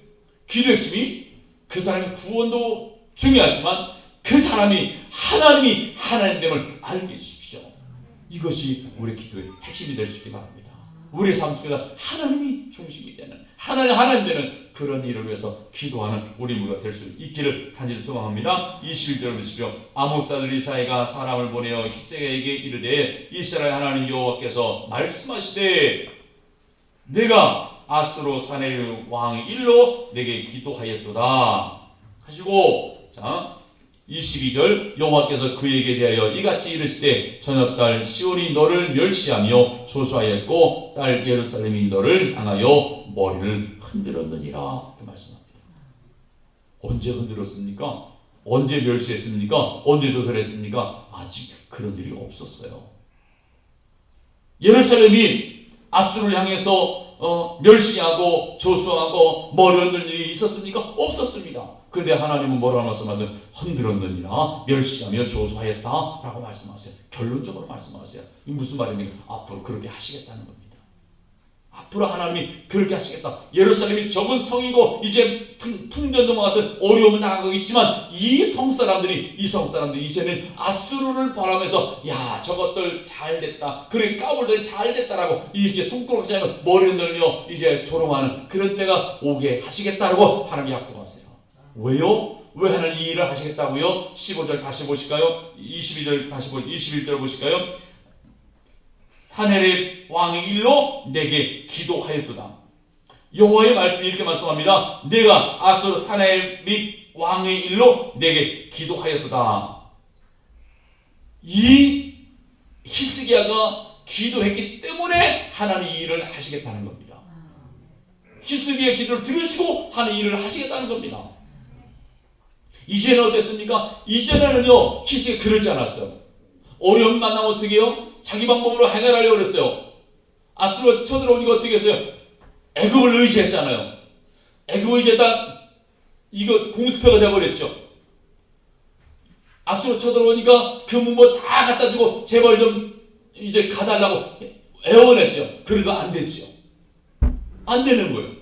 기도 핵심이 그 사람의 구원도 중요하지만 그 사람이 하나님이 하나님됨을 알게 해주십시오. 이것이 우리 기도의 핵심이 될 수 있게 바랍니다. 우리의 삶 속에서 하나님이 중심이 되는 하나님 되는 그런 일을 위해서 기도하는 우리 모두가 될 수 있기를 간절히 소망합니다. 21절 보십시오. 아모스 아들 이사야가 사람을 보내어 히스기야에게 이르되 이스라엘 하나님 여호와께서 말씀하시되 내가 아수르 사네립 왕의 일로 내게 기도하였도다 하시고, 자 22절 여호와께서 그에게 대하여 이같이 이르시되 저녁달 시온이 너를 멸시하며 조소하였고 딸 예루살렘이 너를 향하여 머리를 흔들었느니라. 그 말씀합니다. 언제 흔들었습니까? 언제 멸시했습니까? 언제 조소를 했습니까? 아직 그런 일이 없었어요. 예루살렘이 아수르를 향해서 멸시하고 조소하고 머리 흔들 일이 있었습니까? 없었습니다. 근데 하나님은 뭐라고 말씀하세요? 흔들었느니라 멸시하며 조소하였다 라고 말씀하세요. 결론적으로 말씀하세요. 이 무슨 말입니까? 앞으로 그렇게 하시겠다는 겁니다. 앞으로 하나님이 그렇게 하시겠다. 예루살렘이 적은 성이고 이제 풍전등과 같은 어려움을 당하고 있지만 이 성사람들이 이제는 아수르를 바라면서 야 저것들 잘됐다 그래 까불더니 잘됐다라고 이제 손가락질 하면 머리 흔들며 이제 조롱하는 그런 때가 오게 하시겠다라고 하나님이 약속하세요. 왜요? 왜 하나님 이 일을 하시겠다고요? 15절 다시 보실까요? 22절 다시 21절 보실까요? 사네립 왕의 일로 내게 기도하였도다. 여호와의 말씀이 이렇게 말씀합니다. 내가 아수르 사네립 왕의 일로 내게 기도하였도다. 이 히스기야가 기도했기 때문에 하나님 이 일을 하시겠다는 겁니다. 히스기야의 기도를 들으시고 하는 일을 하시겠다는 겁니다. 이제는 어땠습니까? 이제는요 히스기야 그러지 않았어요. 어려움 만나면 어떻게 해요? 자기 방법으로 해결하려고 그랬어요. 아수르가 쳐들어오니까 어떻게 했어요? 애굽을 의지했잖아요. 애굽을 의지했다 이거 공수표가 돼버렸죠. 아수로 쳐들어오니까 금은 뭐 다 갖다 주고 제발 좀 이제 가달라고 애원했죠. 그래도 안 됐죠. 안 되는 거예요.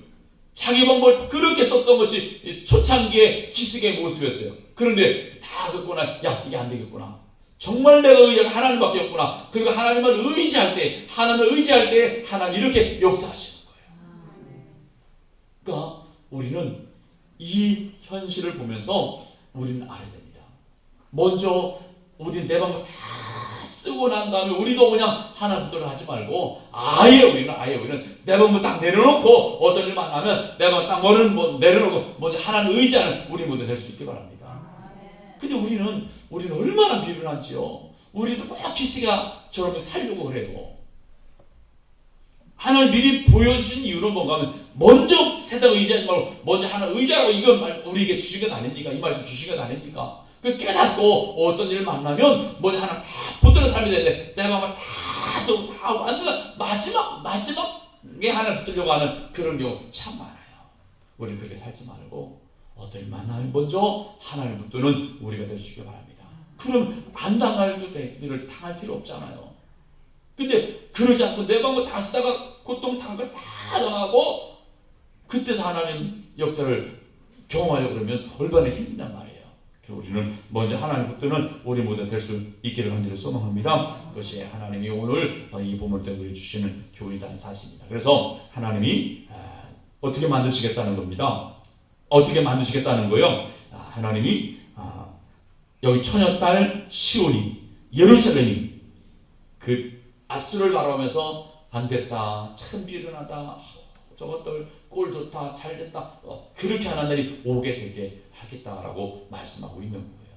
자기 방법을 그렇게 썼던 것이 초창기의 기슭의 모습이었어요. 그런데 다 듣고 나, 야 이게 안 되겠구나. 정말 내가 의지한 하나님밖에 없구나. 그리고 하나님을 의지할 때, 하나님을 의지할 때 하나님 이렇게 역사하시는 거예요. 그러니까 우리는 이 현실을 보면서 우리는 알아야 됩니다. 먼저 우리 내 방법 다 쓰고 난 다음에 우리도 그냥 하나님 뜻대로 하지 말고 아예 우리는 내 방법 딱 내려놓고 어떤 일 만나면 내 방법 딱 뭐 내려놓고 먼저 하나님 의지하는 우리 모두 될 수 있기 바랍니다. 근데 우리는 얼마나 미련한지요. 우리도 꼭 기스가처럼 살려고 그래요. 하나님 미리 보여주신 이유는 뭔가 하면 먼저 세상 의지하지 말고 먼저 하나님 의지하라고 이건 우리에게 주신 것 아닙니까? 이 말씀 주신 것 아닙니까? 그 깨닫고 어떤 일을 만나면 먼저 하나님 다 붙들어 살면 되는데 내가 막 다 완전 마지막에 하나님 붙들려고 하는 그런 경우 참 많아요. 우리는 그렇게 살지 말고 어떤 일 만나면 먼저 하나님 붙드는 우리가 될 수 있게 바랍니다. 그럼 안 당할 일을 당할 필요 없잖아요. 근데 그러지 않고 내 방법 다 쓰다가 고통 당한 걸 다 당하고 그때서 하나님 역사를 경험하려고 그러면 얼마나 힘든단 말이에요. 우리는 먼저 하나님 붙드는 우리 모두 될 수 있기를 간절히 소망합니다. 그것이 하나님이 오늘 이 본문 때 우리 주시는 교훈이라는 사실입니다. 그래서 하나님이 어떻게 만드시겠다는 겁니다. 어떻게 만드시겠다는 거요? 하나님이 여기 처녀딸 시온이 예루살렘이 그 아수를 바라보면서 안 됐다, 참 미련하다, 저것들 꼴 좋다, 잘 됐다, 그렇게 하는 날이 오게 되게 하겠다라고 말씀하고 있는 거예요.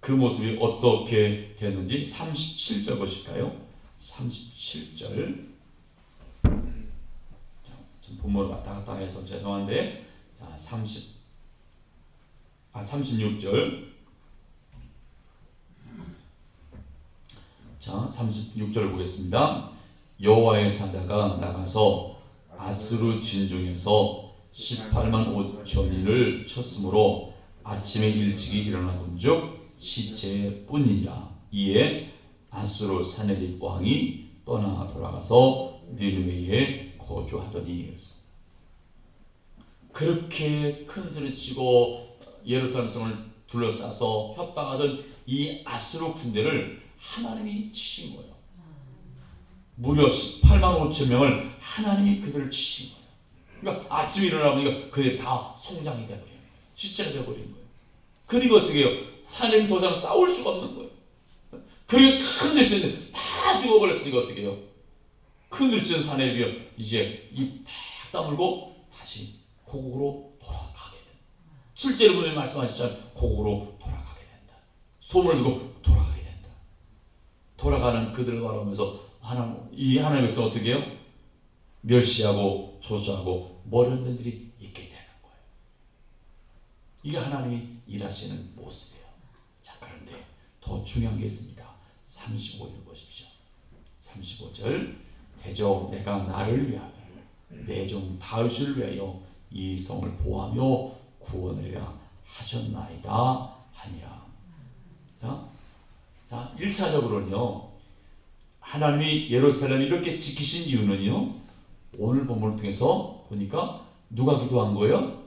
그 모습이 어떻게 됐는지 37절 보실까요? 37절. 좀 본문을 왔다 갔다 해서 죄송한데, 자, 36절. 자, 36절을 보겠습니다. 여호와의 사자가 나가서 아수르 진중에서 18만 5천인을 쳤으므로 아침에 일찍이 일어나 본즉 시체뿐이니라. 이에 아수르 사네립 왕이 떠나 돌아가서 니느웨에 거주하더니. 그렇게 큰 소리치고 예루살렘 성을 둘러싸서 협박하던 이 아수르 군대를 하나님이 치신 거예요. 무려 18만 5천 명을 하나님이 그들을 치신 거예요. 그러니까 아침에 일어나보니까 그게 다 송장이 되어버린 거예요. 지체가 되어버린 거예요. 그리고 어떻게 해요? 사내림 도장 싸울 수가 없는 거예요. 그리고 큰 소리 치는데 다 죽어버렸으니까 어떻게 해요? 큰 소리 치는 사내림이요, 이제 입 탁 다물고 다시 고국으로 돌아가게 된다. 실제로 분명히 말씀하셨잖아요. 고국으로 돌아가게 된다. 소문을 듣고 돌아가게 된다. 돌아가는 그들을 바라보면서 이 하나님의 백성 어떻게 해요? 멸시하고 조소하고 모르는 들이 있게 되는 거예요. 이게 하나님이 일하시는 모습이에요. 자, 그런데 더 중요한 게 있습니다. 35절 보십시오. 35절. 대적 내가 나를 위하여 내 종 다윗을 위하여 이 성을 보호하며 구원하리라 하셨나이다 하니라. 자, 1차적으로는요. 하나님이 예루살렘을 이렇게 지키신 이유는요. 오늘 본문을 통해서 보니까 누가 기도한 거예요?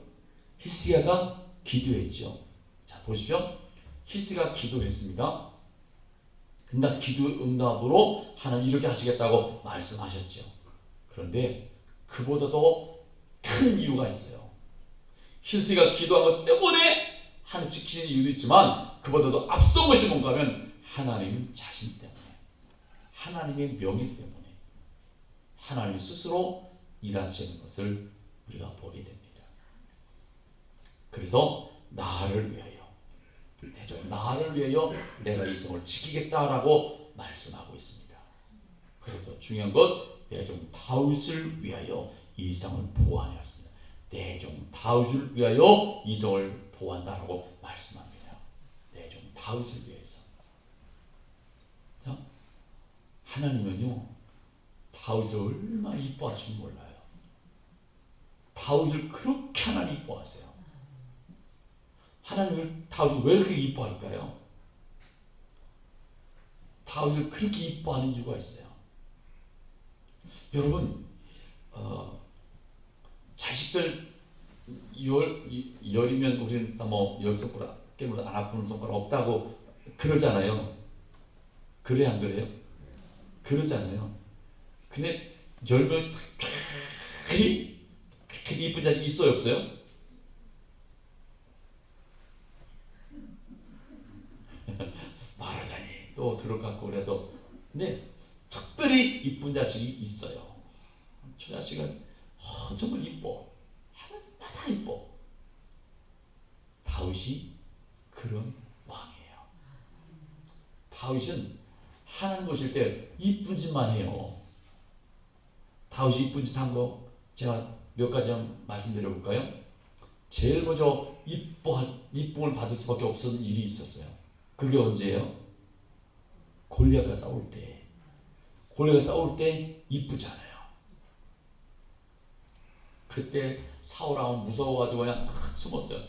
히스기야가 기도했죠. 자, 보십시오. 히스기야가 기도했습니다. 근데 기도 응답으로 하나님 이렇게 하시겠다고 말씀하셨죠. 그런데 그보다도 큰 이유가 있어요. 히스기야가 기도한 것 때문에 하나님 지키는 이유도 있지만 그보다도 앞선 것이 뭔가 하면 하나님 자신 때문에, 하나님의 명예 때문에 하나님 스스로 일하시는 것을 우리가 보게 됩니다. 그래서 나를 위하여, 나를 위하여 내가 이 성을 지키겠다라고 말씀하고 있습니다. 그리고 중요한 것, 내 종 다윗을 위하여 이 성을 보호하였습니다. 내 종 다윗을 위하여 이 성을 보호한다라고 말씀합니다. 내 종 다윗을 위해서. 자, 하나님은요, 다윗을 얼마나 이뻐하시는지 몰라요. 다윗을 그렇게 하나님 이뻐하세요. 하나님을 다윗을 왜 그렇게 이뻐할까요? 다윗을 그렇게 이뻐하는 이유가 있어요. 여러분, 자식들 열이면 우리는 열 손가락 깨물어 안 아프는 손가락 없다고 그러잖아요. 그래 안 그래요? 그러잖아요. 근데 열면 그렇게 이쁜 자식 있어요 없어요? 말하자니 또 들어갔고 그래서 근데 특별히 이쁜 자식이 있어요. 저 자식은 정말 이뻐. 하나님마다 이뻐. 다윗이 그런 왕이에요. 다윗은 하나님 보실 때 이쁜 짓만 해요. 다윗이 이쁜 짓 한 거 제가 몇 가지 말씀드려 볼까요? 제일 먼저 이쁨을 받을 수밖에 없었던 일이 있었어요. 그게 언제예요? 골리앗과 싸울 때. 골리앗과 싸울 때 이쁘잖아요. 그때 사울왕은 무서워가지고 그냥 막 숨었어요.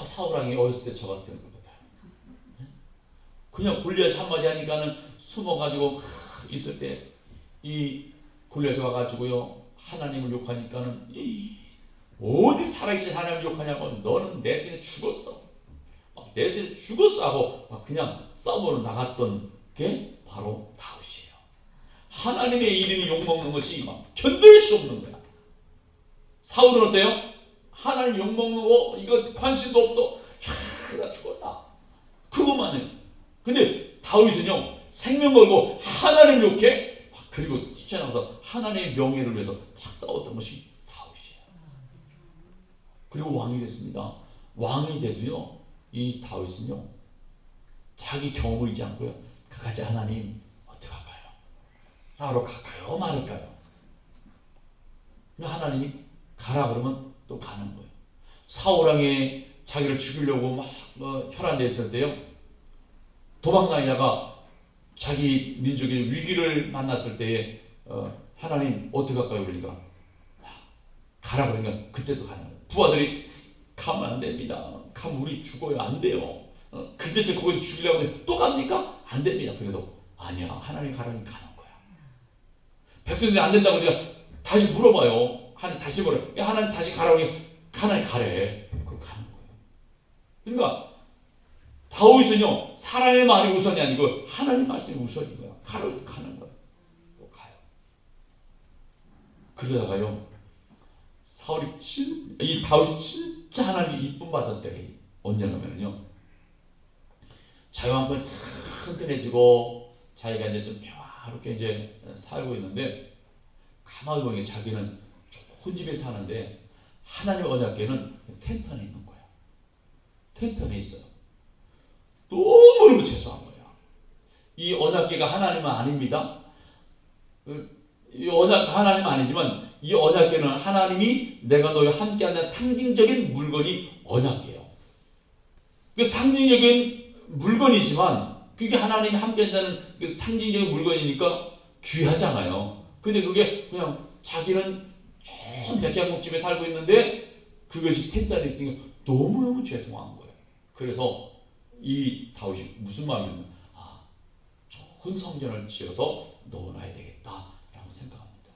사울왕이 어렸을 때 저 같은 것보다. 그냥 골리앗 한마디 하니까는 숨어가지고 막 있을 때 이 골리앗이 와가지고요 하나님을 욕하니까는 어디 살아계신 하나님을 욕하냐고 너는 내 전에 죽었어. 내 전에 죽었어 하고 막 그냥 싸움으로 나갔던 게 바로 다윗이에요. 하나님의 이름이 욕먹는 것이 막 견딜 수 없는 거야. 사울은 어때요? 하나님 욕먹는 거 이거 관심도 없어. 나 죽었다. 그것만 해. 근데 다윗은요 생명 걸고 하나님 욕해. 그리고 뛰쳐나가서 하나님의 명예를 위해서 막 싸웠던 것이 다윗이에요. 그리고 왕이 됐습니다. 왕이 돼도요 이 다윗은요 자기 경험을 잊지 않고요 그까지 하나님 어떡할까요? 싸우러 갈까요? 말을까요? 하나님이 가라 그러면 또 가는 거예요. 사울왕이 자기를 죽이려고 막 혈안됐을 때요 도망다니다가 자기 민족의 위기를 만났을 때에 하나님 어떻게 할까요? 그러니까 가라 그러니까 그때도 가는 거예요. 부하들이 가면 안 됩니다. 가면 우리 죽어요. 안 돼요. 그때 거기서 죽이려고 하는데 또 갑니까? 안 됩니다. 그래도 아니야. 하나님 가라니 가는 거야. 백성들이 안 된다고 그러니까 다시 물어봐요. 다시 물어요. 하나님 다시 가라고 하니 하나님 가래. 그럼 가는 거예요. 그러니까 다윗은요 사람의 말이 우선이 아니고 하나님 말씀이 우선인 거야. 가는 거야. 또 가요. 그러다가요 이 다윗이 진짜 하나님 이쁨 받은 때가 언제냐면요 자기와 한번 튼튼해지고 자기가 이제 좀 평화롭게 이제 살고 있는데 가만히 보니까 자기는 좋은 집에 사는데 하나님 언약궤는 텐트 안에 있는 거야. 텐트 안에 있어요. 너무너무 죄송한 거야. 이 언약궤가 하나님은 아닙니다. 이 언약 하나님은 아니지만 이 언약궤는 하나님이 내가 너희와 함께하는 상징적인 물건이 언약궤예요. 그 상징적인 물건이지만 그게 하나님이 함께 하시는 그 상징적인 물건이니까 귀하잖아요. 근데 그게 그냥 자기는 좋은 백향목집에 살고 있는데 그것이 텐트 안에 있으니까 너무너무 죄송한 거예요. 그래서 이 다윗이 무슨 마음이냐면 좋은 성전을 지어서 넣어놔야 되겠다 라고 생각합니다.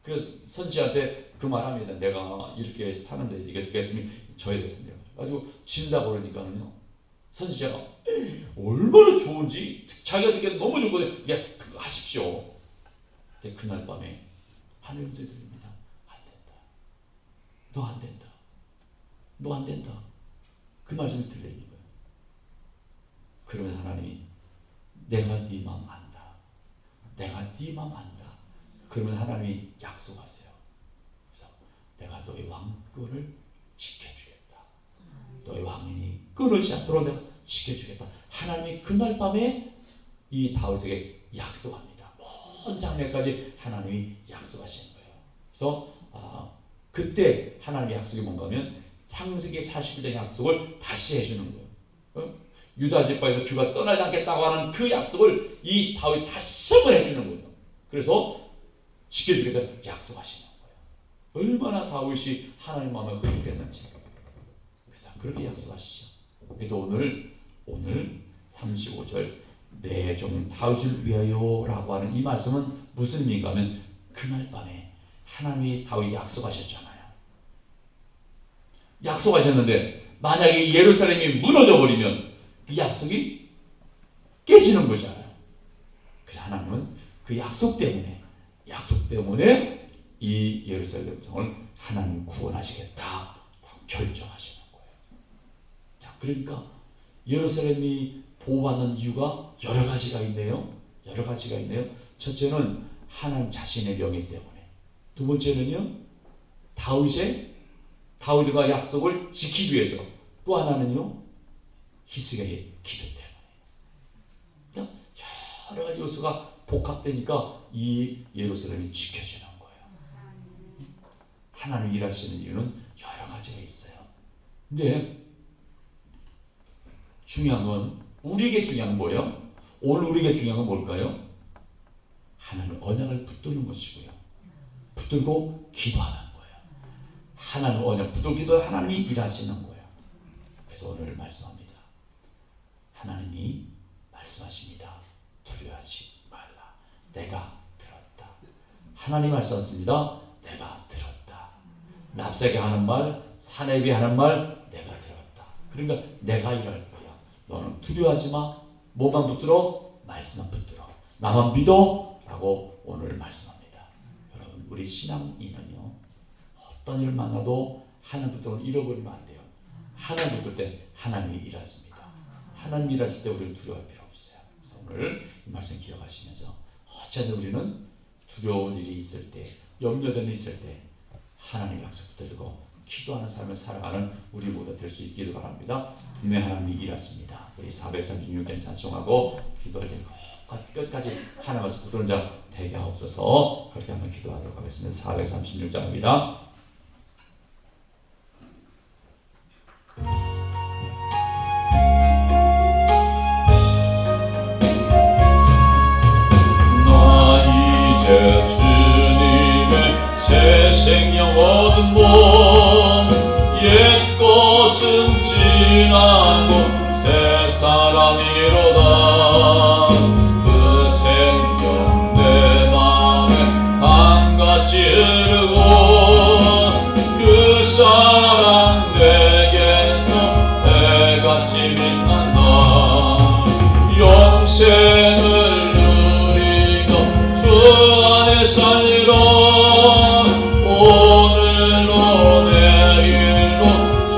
그래서 선지한테 그 말합니다. 내가 이렇게 사는데 이게 어떻게 했으면 져야 됐습니다. 가지고 진다고 그러니까는요 선지자가 얼마나 좋은지 자기가 듣기에 너무 좋거든요. 그거 하십시오. 근데 그날 밤에 하늘 음성이 들립니다. 안 된다. 너 안 된다. 너 안 된다. 그 말씀이 들리는 거예요. 그러면 하나님이 내가 네 마음 안다. 내가 네 마음 안다. 그러면 하나님이 약속하세요. 그래서 내가 너의 왕권을 지켜주겠다. 너의 왕인이 끊어지지 않도록 내가 지켜주겠다. 하나님이 그날 밤에 이 다윗에게 약속합니다. 먼 장래까지 하나님이 약속하시는 거예요. 그래서 그때 하나님의 약속이 뭔가 하면 창세기 41년 약속을 다시 해주는 거예요. 유다 지파에서 주가 떠나지 않겠다고 하는 그 약속을 이 다윗 다시 한번 해주는 거예요. 그래서 지켜주겠다 약속하시는 거예요. 얼마나 다윗이 하나님 마음에 흡족했는지. 그래서 그렇게 약속하시죠. 그래서 오늘 35절 내 종 다윗을 위하여라고 하는 이 말씀은 무슨 의미인가 하면 그날 밤에 하나님이 다윗 약속하셨잖아요. 약속하셨는데 만약에 예루살렘이 무너져 버리면 그 약속이 깨지는 거잖아요. 그래서 하나님은 그 약속 때문에 이 예루살렘 성을 하나님 구원하시겠다 결정하시는 거예요. 자, 그러니까 예루살렘이 보호받는 이유가 여러 가지가 있네요. 첫째는 하나님 자신의 명예 때문에. 두 번째는요, 다윗과 약속을 지키기 위해서. 또 하나는요, 히스기야의 기도 때문에. 그러니까 여러 가지 요소가 복합되니까 이 예루살렘이 지켜지는 거예요. 하나님 일하시는 이유는 여러 가지가 있어요. 근데 우리에게 중요한 건 뭐예요? 오늘 우리에게 중요한 건 뭘까요? 하나님 언약을 붙드는 것이고요. 붙들고 기도하는 거예요. 하나님 언약 붙들고 기도해 하나님이 일하시는 거예요. 그래서 오늘 말씀합니다. 하나님이 말씀하십니다. 두려워하지 말라. 내가 들었다. 하나님 말씀하십니다. 내가 들었다. 납세게 하는 말, 사내비 하는 말 내가 들었다. 그러니까 내가 일할 거야. 너는 두려워하지 마. 뭐만 붙들어? 말씀만 붙들어. 나만 믿어. 라고 오늘 말씀합니다. 여러분, 우리 신앙인은요, 어떤 일을 만나도 하나님 붙들어 잃어버리면 안 돼요. 하나님 붙들 때 하나님이 일하십니다. 하나님 일하실 때 우리는 두려워할 필요 없어요. 그래서 오늘 이 말씀 기억하시면서 어쨌든 우리는 두려운 일이 있을 때, 염려되는 일이 있을 때 하나님 약속 붙들고 기도하는 삶을 살아가는 우리 모두 될 수 있기를 바랍니다. 분명히 하나님이 일하십니다. 우리 436년 찬송하고 기도할 때 끝까지 하나님께서 붙드는 자 되게 하옵소서. 그렇게 한번 기도하도록 하겠습니다. 436장입니다. 나 이제 주님의 새 생명 얻은 몸, 옛 것은 지나고 새 사람이로다. 그 생명 내 맘에 한같이 흐르고 그 사랑 내게서 해같이 빛난다. 영생을 누리고 주 안에 살리라. 오늘로 내일로 주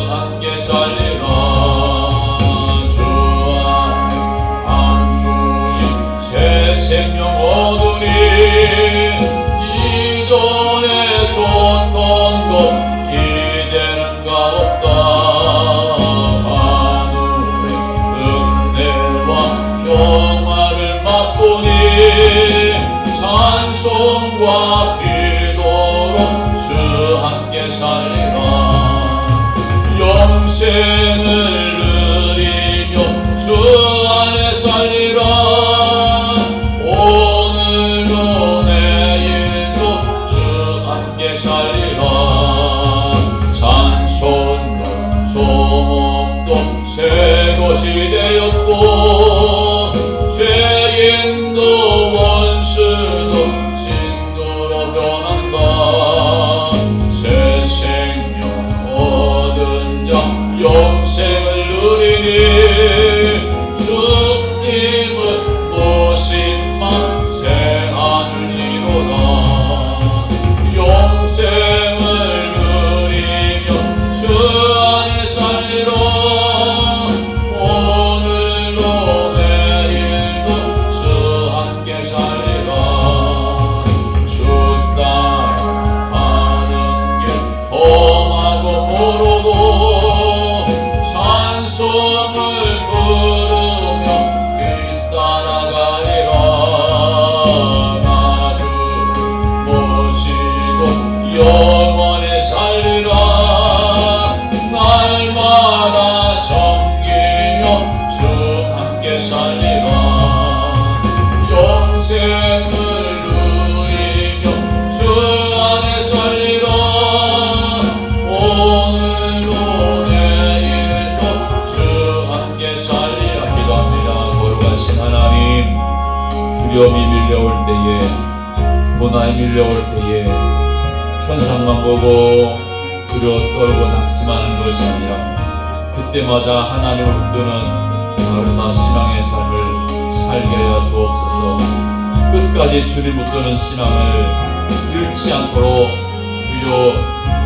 함께 살리라. 주 안에 안주인 새 생명 얻으니 이전에 좋던 것 이제는 가없다. 하늘의 은혜와 평화를 맛보니 찬송과 기도로 주 함께 살리라. 영생을 누리며 주 안에 살리라. 오늘도 내일도 주 함께 살리라. 산손도 소목도 새 것이 되었고 죄인도 원수도 친구로 변한다. 새 생명 얻은 자 영생을 누리니 주 어려움이 밀려올 때에, 고난이 밀려올 때에 현상만 보고 두려워 떨고 낙심하는 것이 아니라 그때마다 하나님을 붙드는 아름다운 신앙의 삶을 살게 하여 주옵소서. 끝까지 주님 붙드는 신앙을 잃지 않도록 주여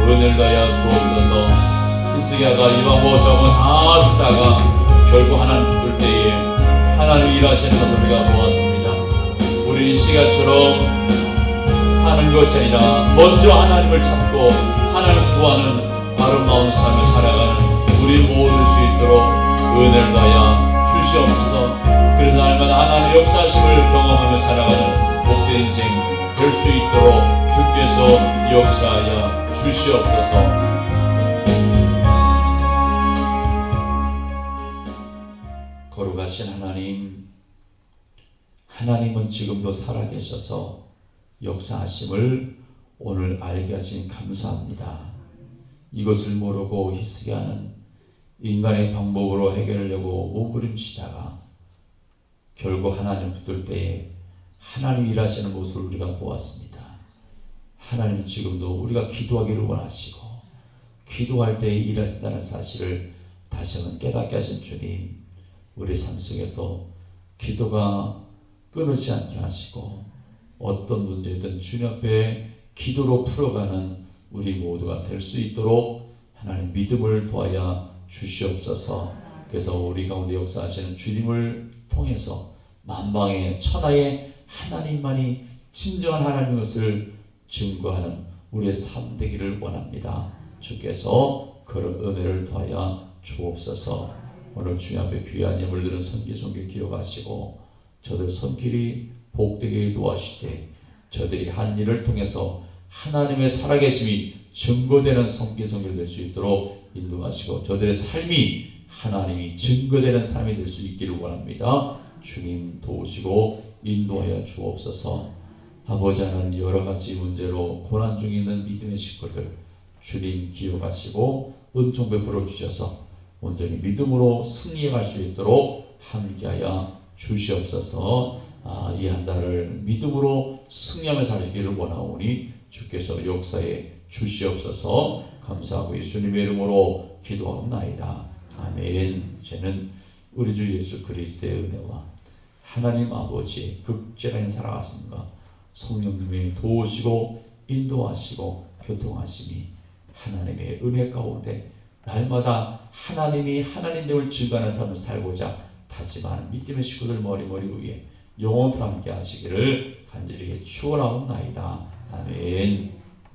은혜를 다하여 주옵소서. 히스기야가 이방고 저방고 다 쓰다가 결국 하나님 붙들 때에 하나님 일하시는 것을 우리가 보았습니다. 우리 시가처럼 사는 것이 아니라 먼저 하나님을 찾고 하나님을 구하는 아름다운 삶을 살아가는 우리 모두 될 수 있도록 은혜를 다하여 주시옵소서. 그래서 날마다 하나님의 역사하심을 경험하며 살아가는 복된 인생 될 수 있도록 주께서 역사하여 주시옵소서. 거룩하신 하나님, 하나님은 지금도 살아계셔서 역사하심을 오늘 알게 하신 감사합니다. 이것을 모르고 히스기야는 인간의 방법으로 해결하려고 몸부림치다가 결국 하나님 붙들 때에 하나님 일하시는 모습을 우리가 보았습니다. 하나님 지금도 우리가 기도하기를 원하시고 기도할 때에 일하신다는 사실을 다시 한번 깨닫게 하신 주님, 우리 삶 속에서 기도가 끊어지지 않게 하시고 어떤 문제든 주님 앞에 기도로 풀어가는 우리 모두가 될 수 있도록 하나님 믿음을 더하여 주시옵소서. 그래서 우리 가운데 역사하시는 주님을 통해서 만방의 천하의 하나님만이 진정한 하나님의 것을 증거하는 우리의 삶 되기를 원합니다. 주께서 그런 은혜를 더하여 주옵소서. 오늘 주님 앞에 귀한 예물 드는 선기 기억하시고 저들 손길이 복되게 도와주시되 저들이 한 일을 통해서 하나님의 살아계심이 증거되는 성길 될 수 있도록 인도하시고 저들의 삶이 하나님이 증거되는 삶이 될 수 있기를 원합니다. 주님 도우시고 인도하여 주옵소서. 아버지 하나님, 여러 가지 문제로 고난 중에 있는 믿음의 식구들 주님 기억하시고 은총 베풀어 주셔서 온전히 믿음으로 승리해 갈 수 있도록 함께하여 주시옵소서. 이 한 달을 믿음으로 승리하며 살기를 원하오니 주께서 역사에 주시옵소서. 감사하고 예수님의 이름으로 기도하옵나이다. 아멘. 저는 우리 주 예수 그리스도의 은혜와 하나님 아버지의 극진한 사랑하심과 성령님의 도우시고 인도하시고 교통하심이 하나님의 은혜 가운데 날마다 하나님이 하나님됨을 증거하는 삶을 살고자 다짐하는 믿음의 식구들 머리 위에 영원토록 함께 하시기를 간절히 축원하옵나이다. 아멘.